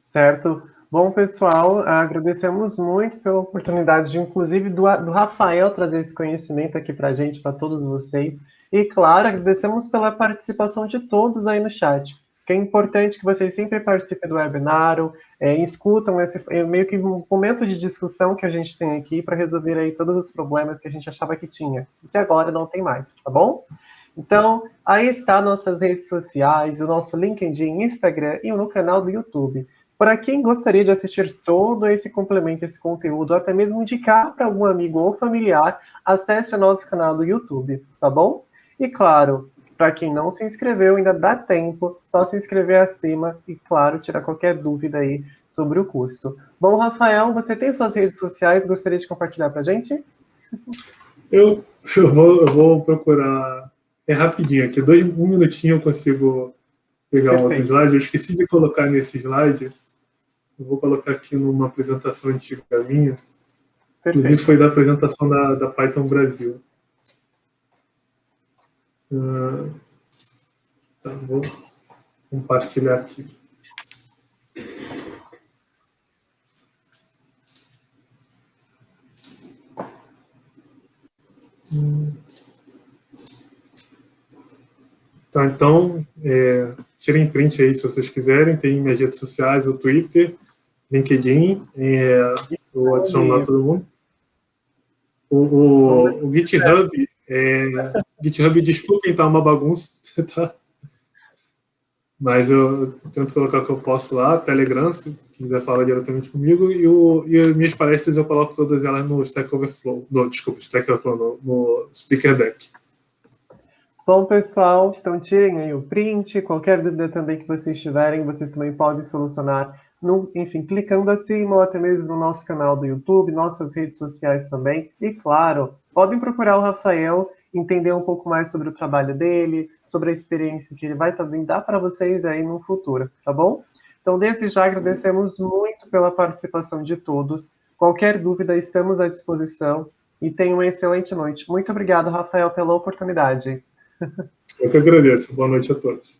Certo. Bom, pessoal, agradecemos muito pela oportunidade de, inclusive, do Rafael trazer esse conhecimento aqui para a gente, para todos vocês. E, claro, agradecemos pela participação de todos aí no chat. Que é importante que vocês sempre participem do webinário, escutam esse meio que um momento de discussão que a gente tem aqui para resolver aí todos os problemas que a gente achava que tinha, e que agora não tem mais, tá bom? Então, aí está nossas redes sociais, o nosso LinkedIn, Instagram e no canal do YouTube. Para quem gostaria de assistir todo esse complemento, esse conteúdo, até mesmo indicar para algum amigo ou familiar, acesse o nosso canal do YouTube, tá bom? E claro, para quem não se inscreveu, ainda dá tempo, só se inscrever acima e, claro, tirar qualquer dúvida aí sobre o curso. Bom, Rafael, você tem suas redes sociais, gostaria de compartilhar para a gente? Eu vou procurar, rapidinho aqui, um minutinho eu consigo pegar um outro slide, eu esqueci de colocar nesse slide, eu vou colocar aqui numa apresentação antiga minha, inclusive foi da apresentação da Python Brasil. Vou compartilhar aqui. Tá, então, tirem print aí se vocês quiserem, tem minhas redes sociais, o Twitter, LinkedIn, eu adiciono lá todo mundo. O GitHub, desculpem, tá uma bagunça, tá? Mas eu tento colocar o que eu posso lá, Telegram, se quiser falar diretamente comigo, e as minhas palestras eu coloco todas elas no Stack Overflow, no Speaker Deck. Bom, pessoal, então tirem aí o print, qualquer dúvida também que vocês tiverem, vocês também podem solucionar, enfim, clicando acima ou até mesmo no nosso canal do YouTube, nossas redes sociais também. E, claro, podem procurar o Rafael, entender um pouco mais sobre o trabalho dele, sobre a experiência que ele vai também dar para vocês aí no futuro, tá bom? Então, desde já agradecemos muito pela participação de todos. Qualquer dúvida, estamos à disposição e tenham uma excelente noite. Muito obrigado, Rafael, pela oportunidade. Eu que agradeço. Boa noite a todos.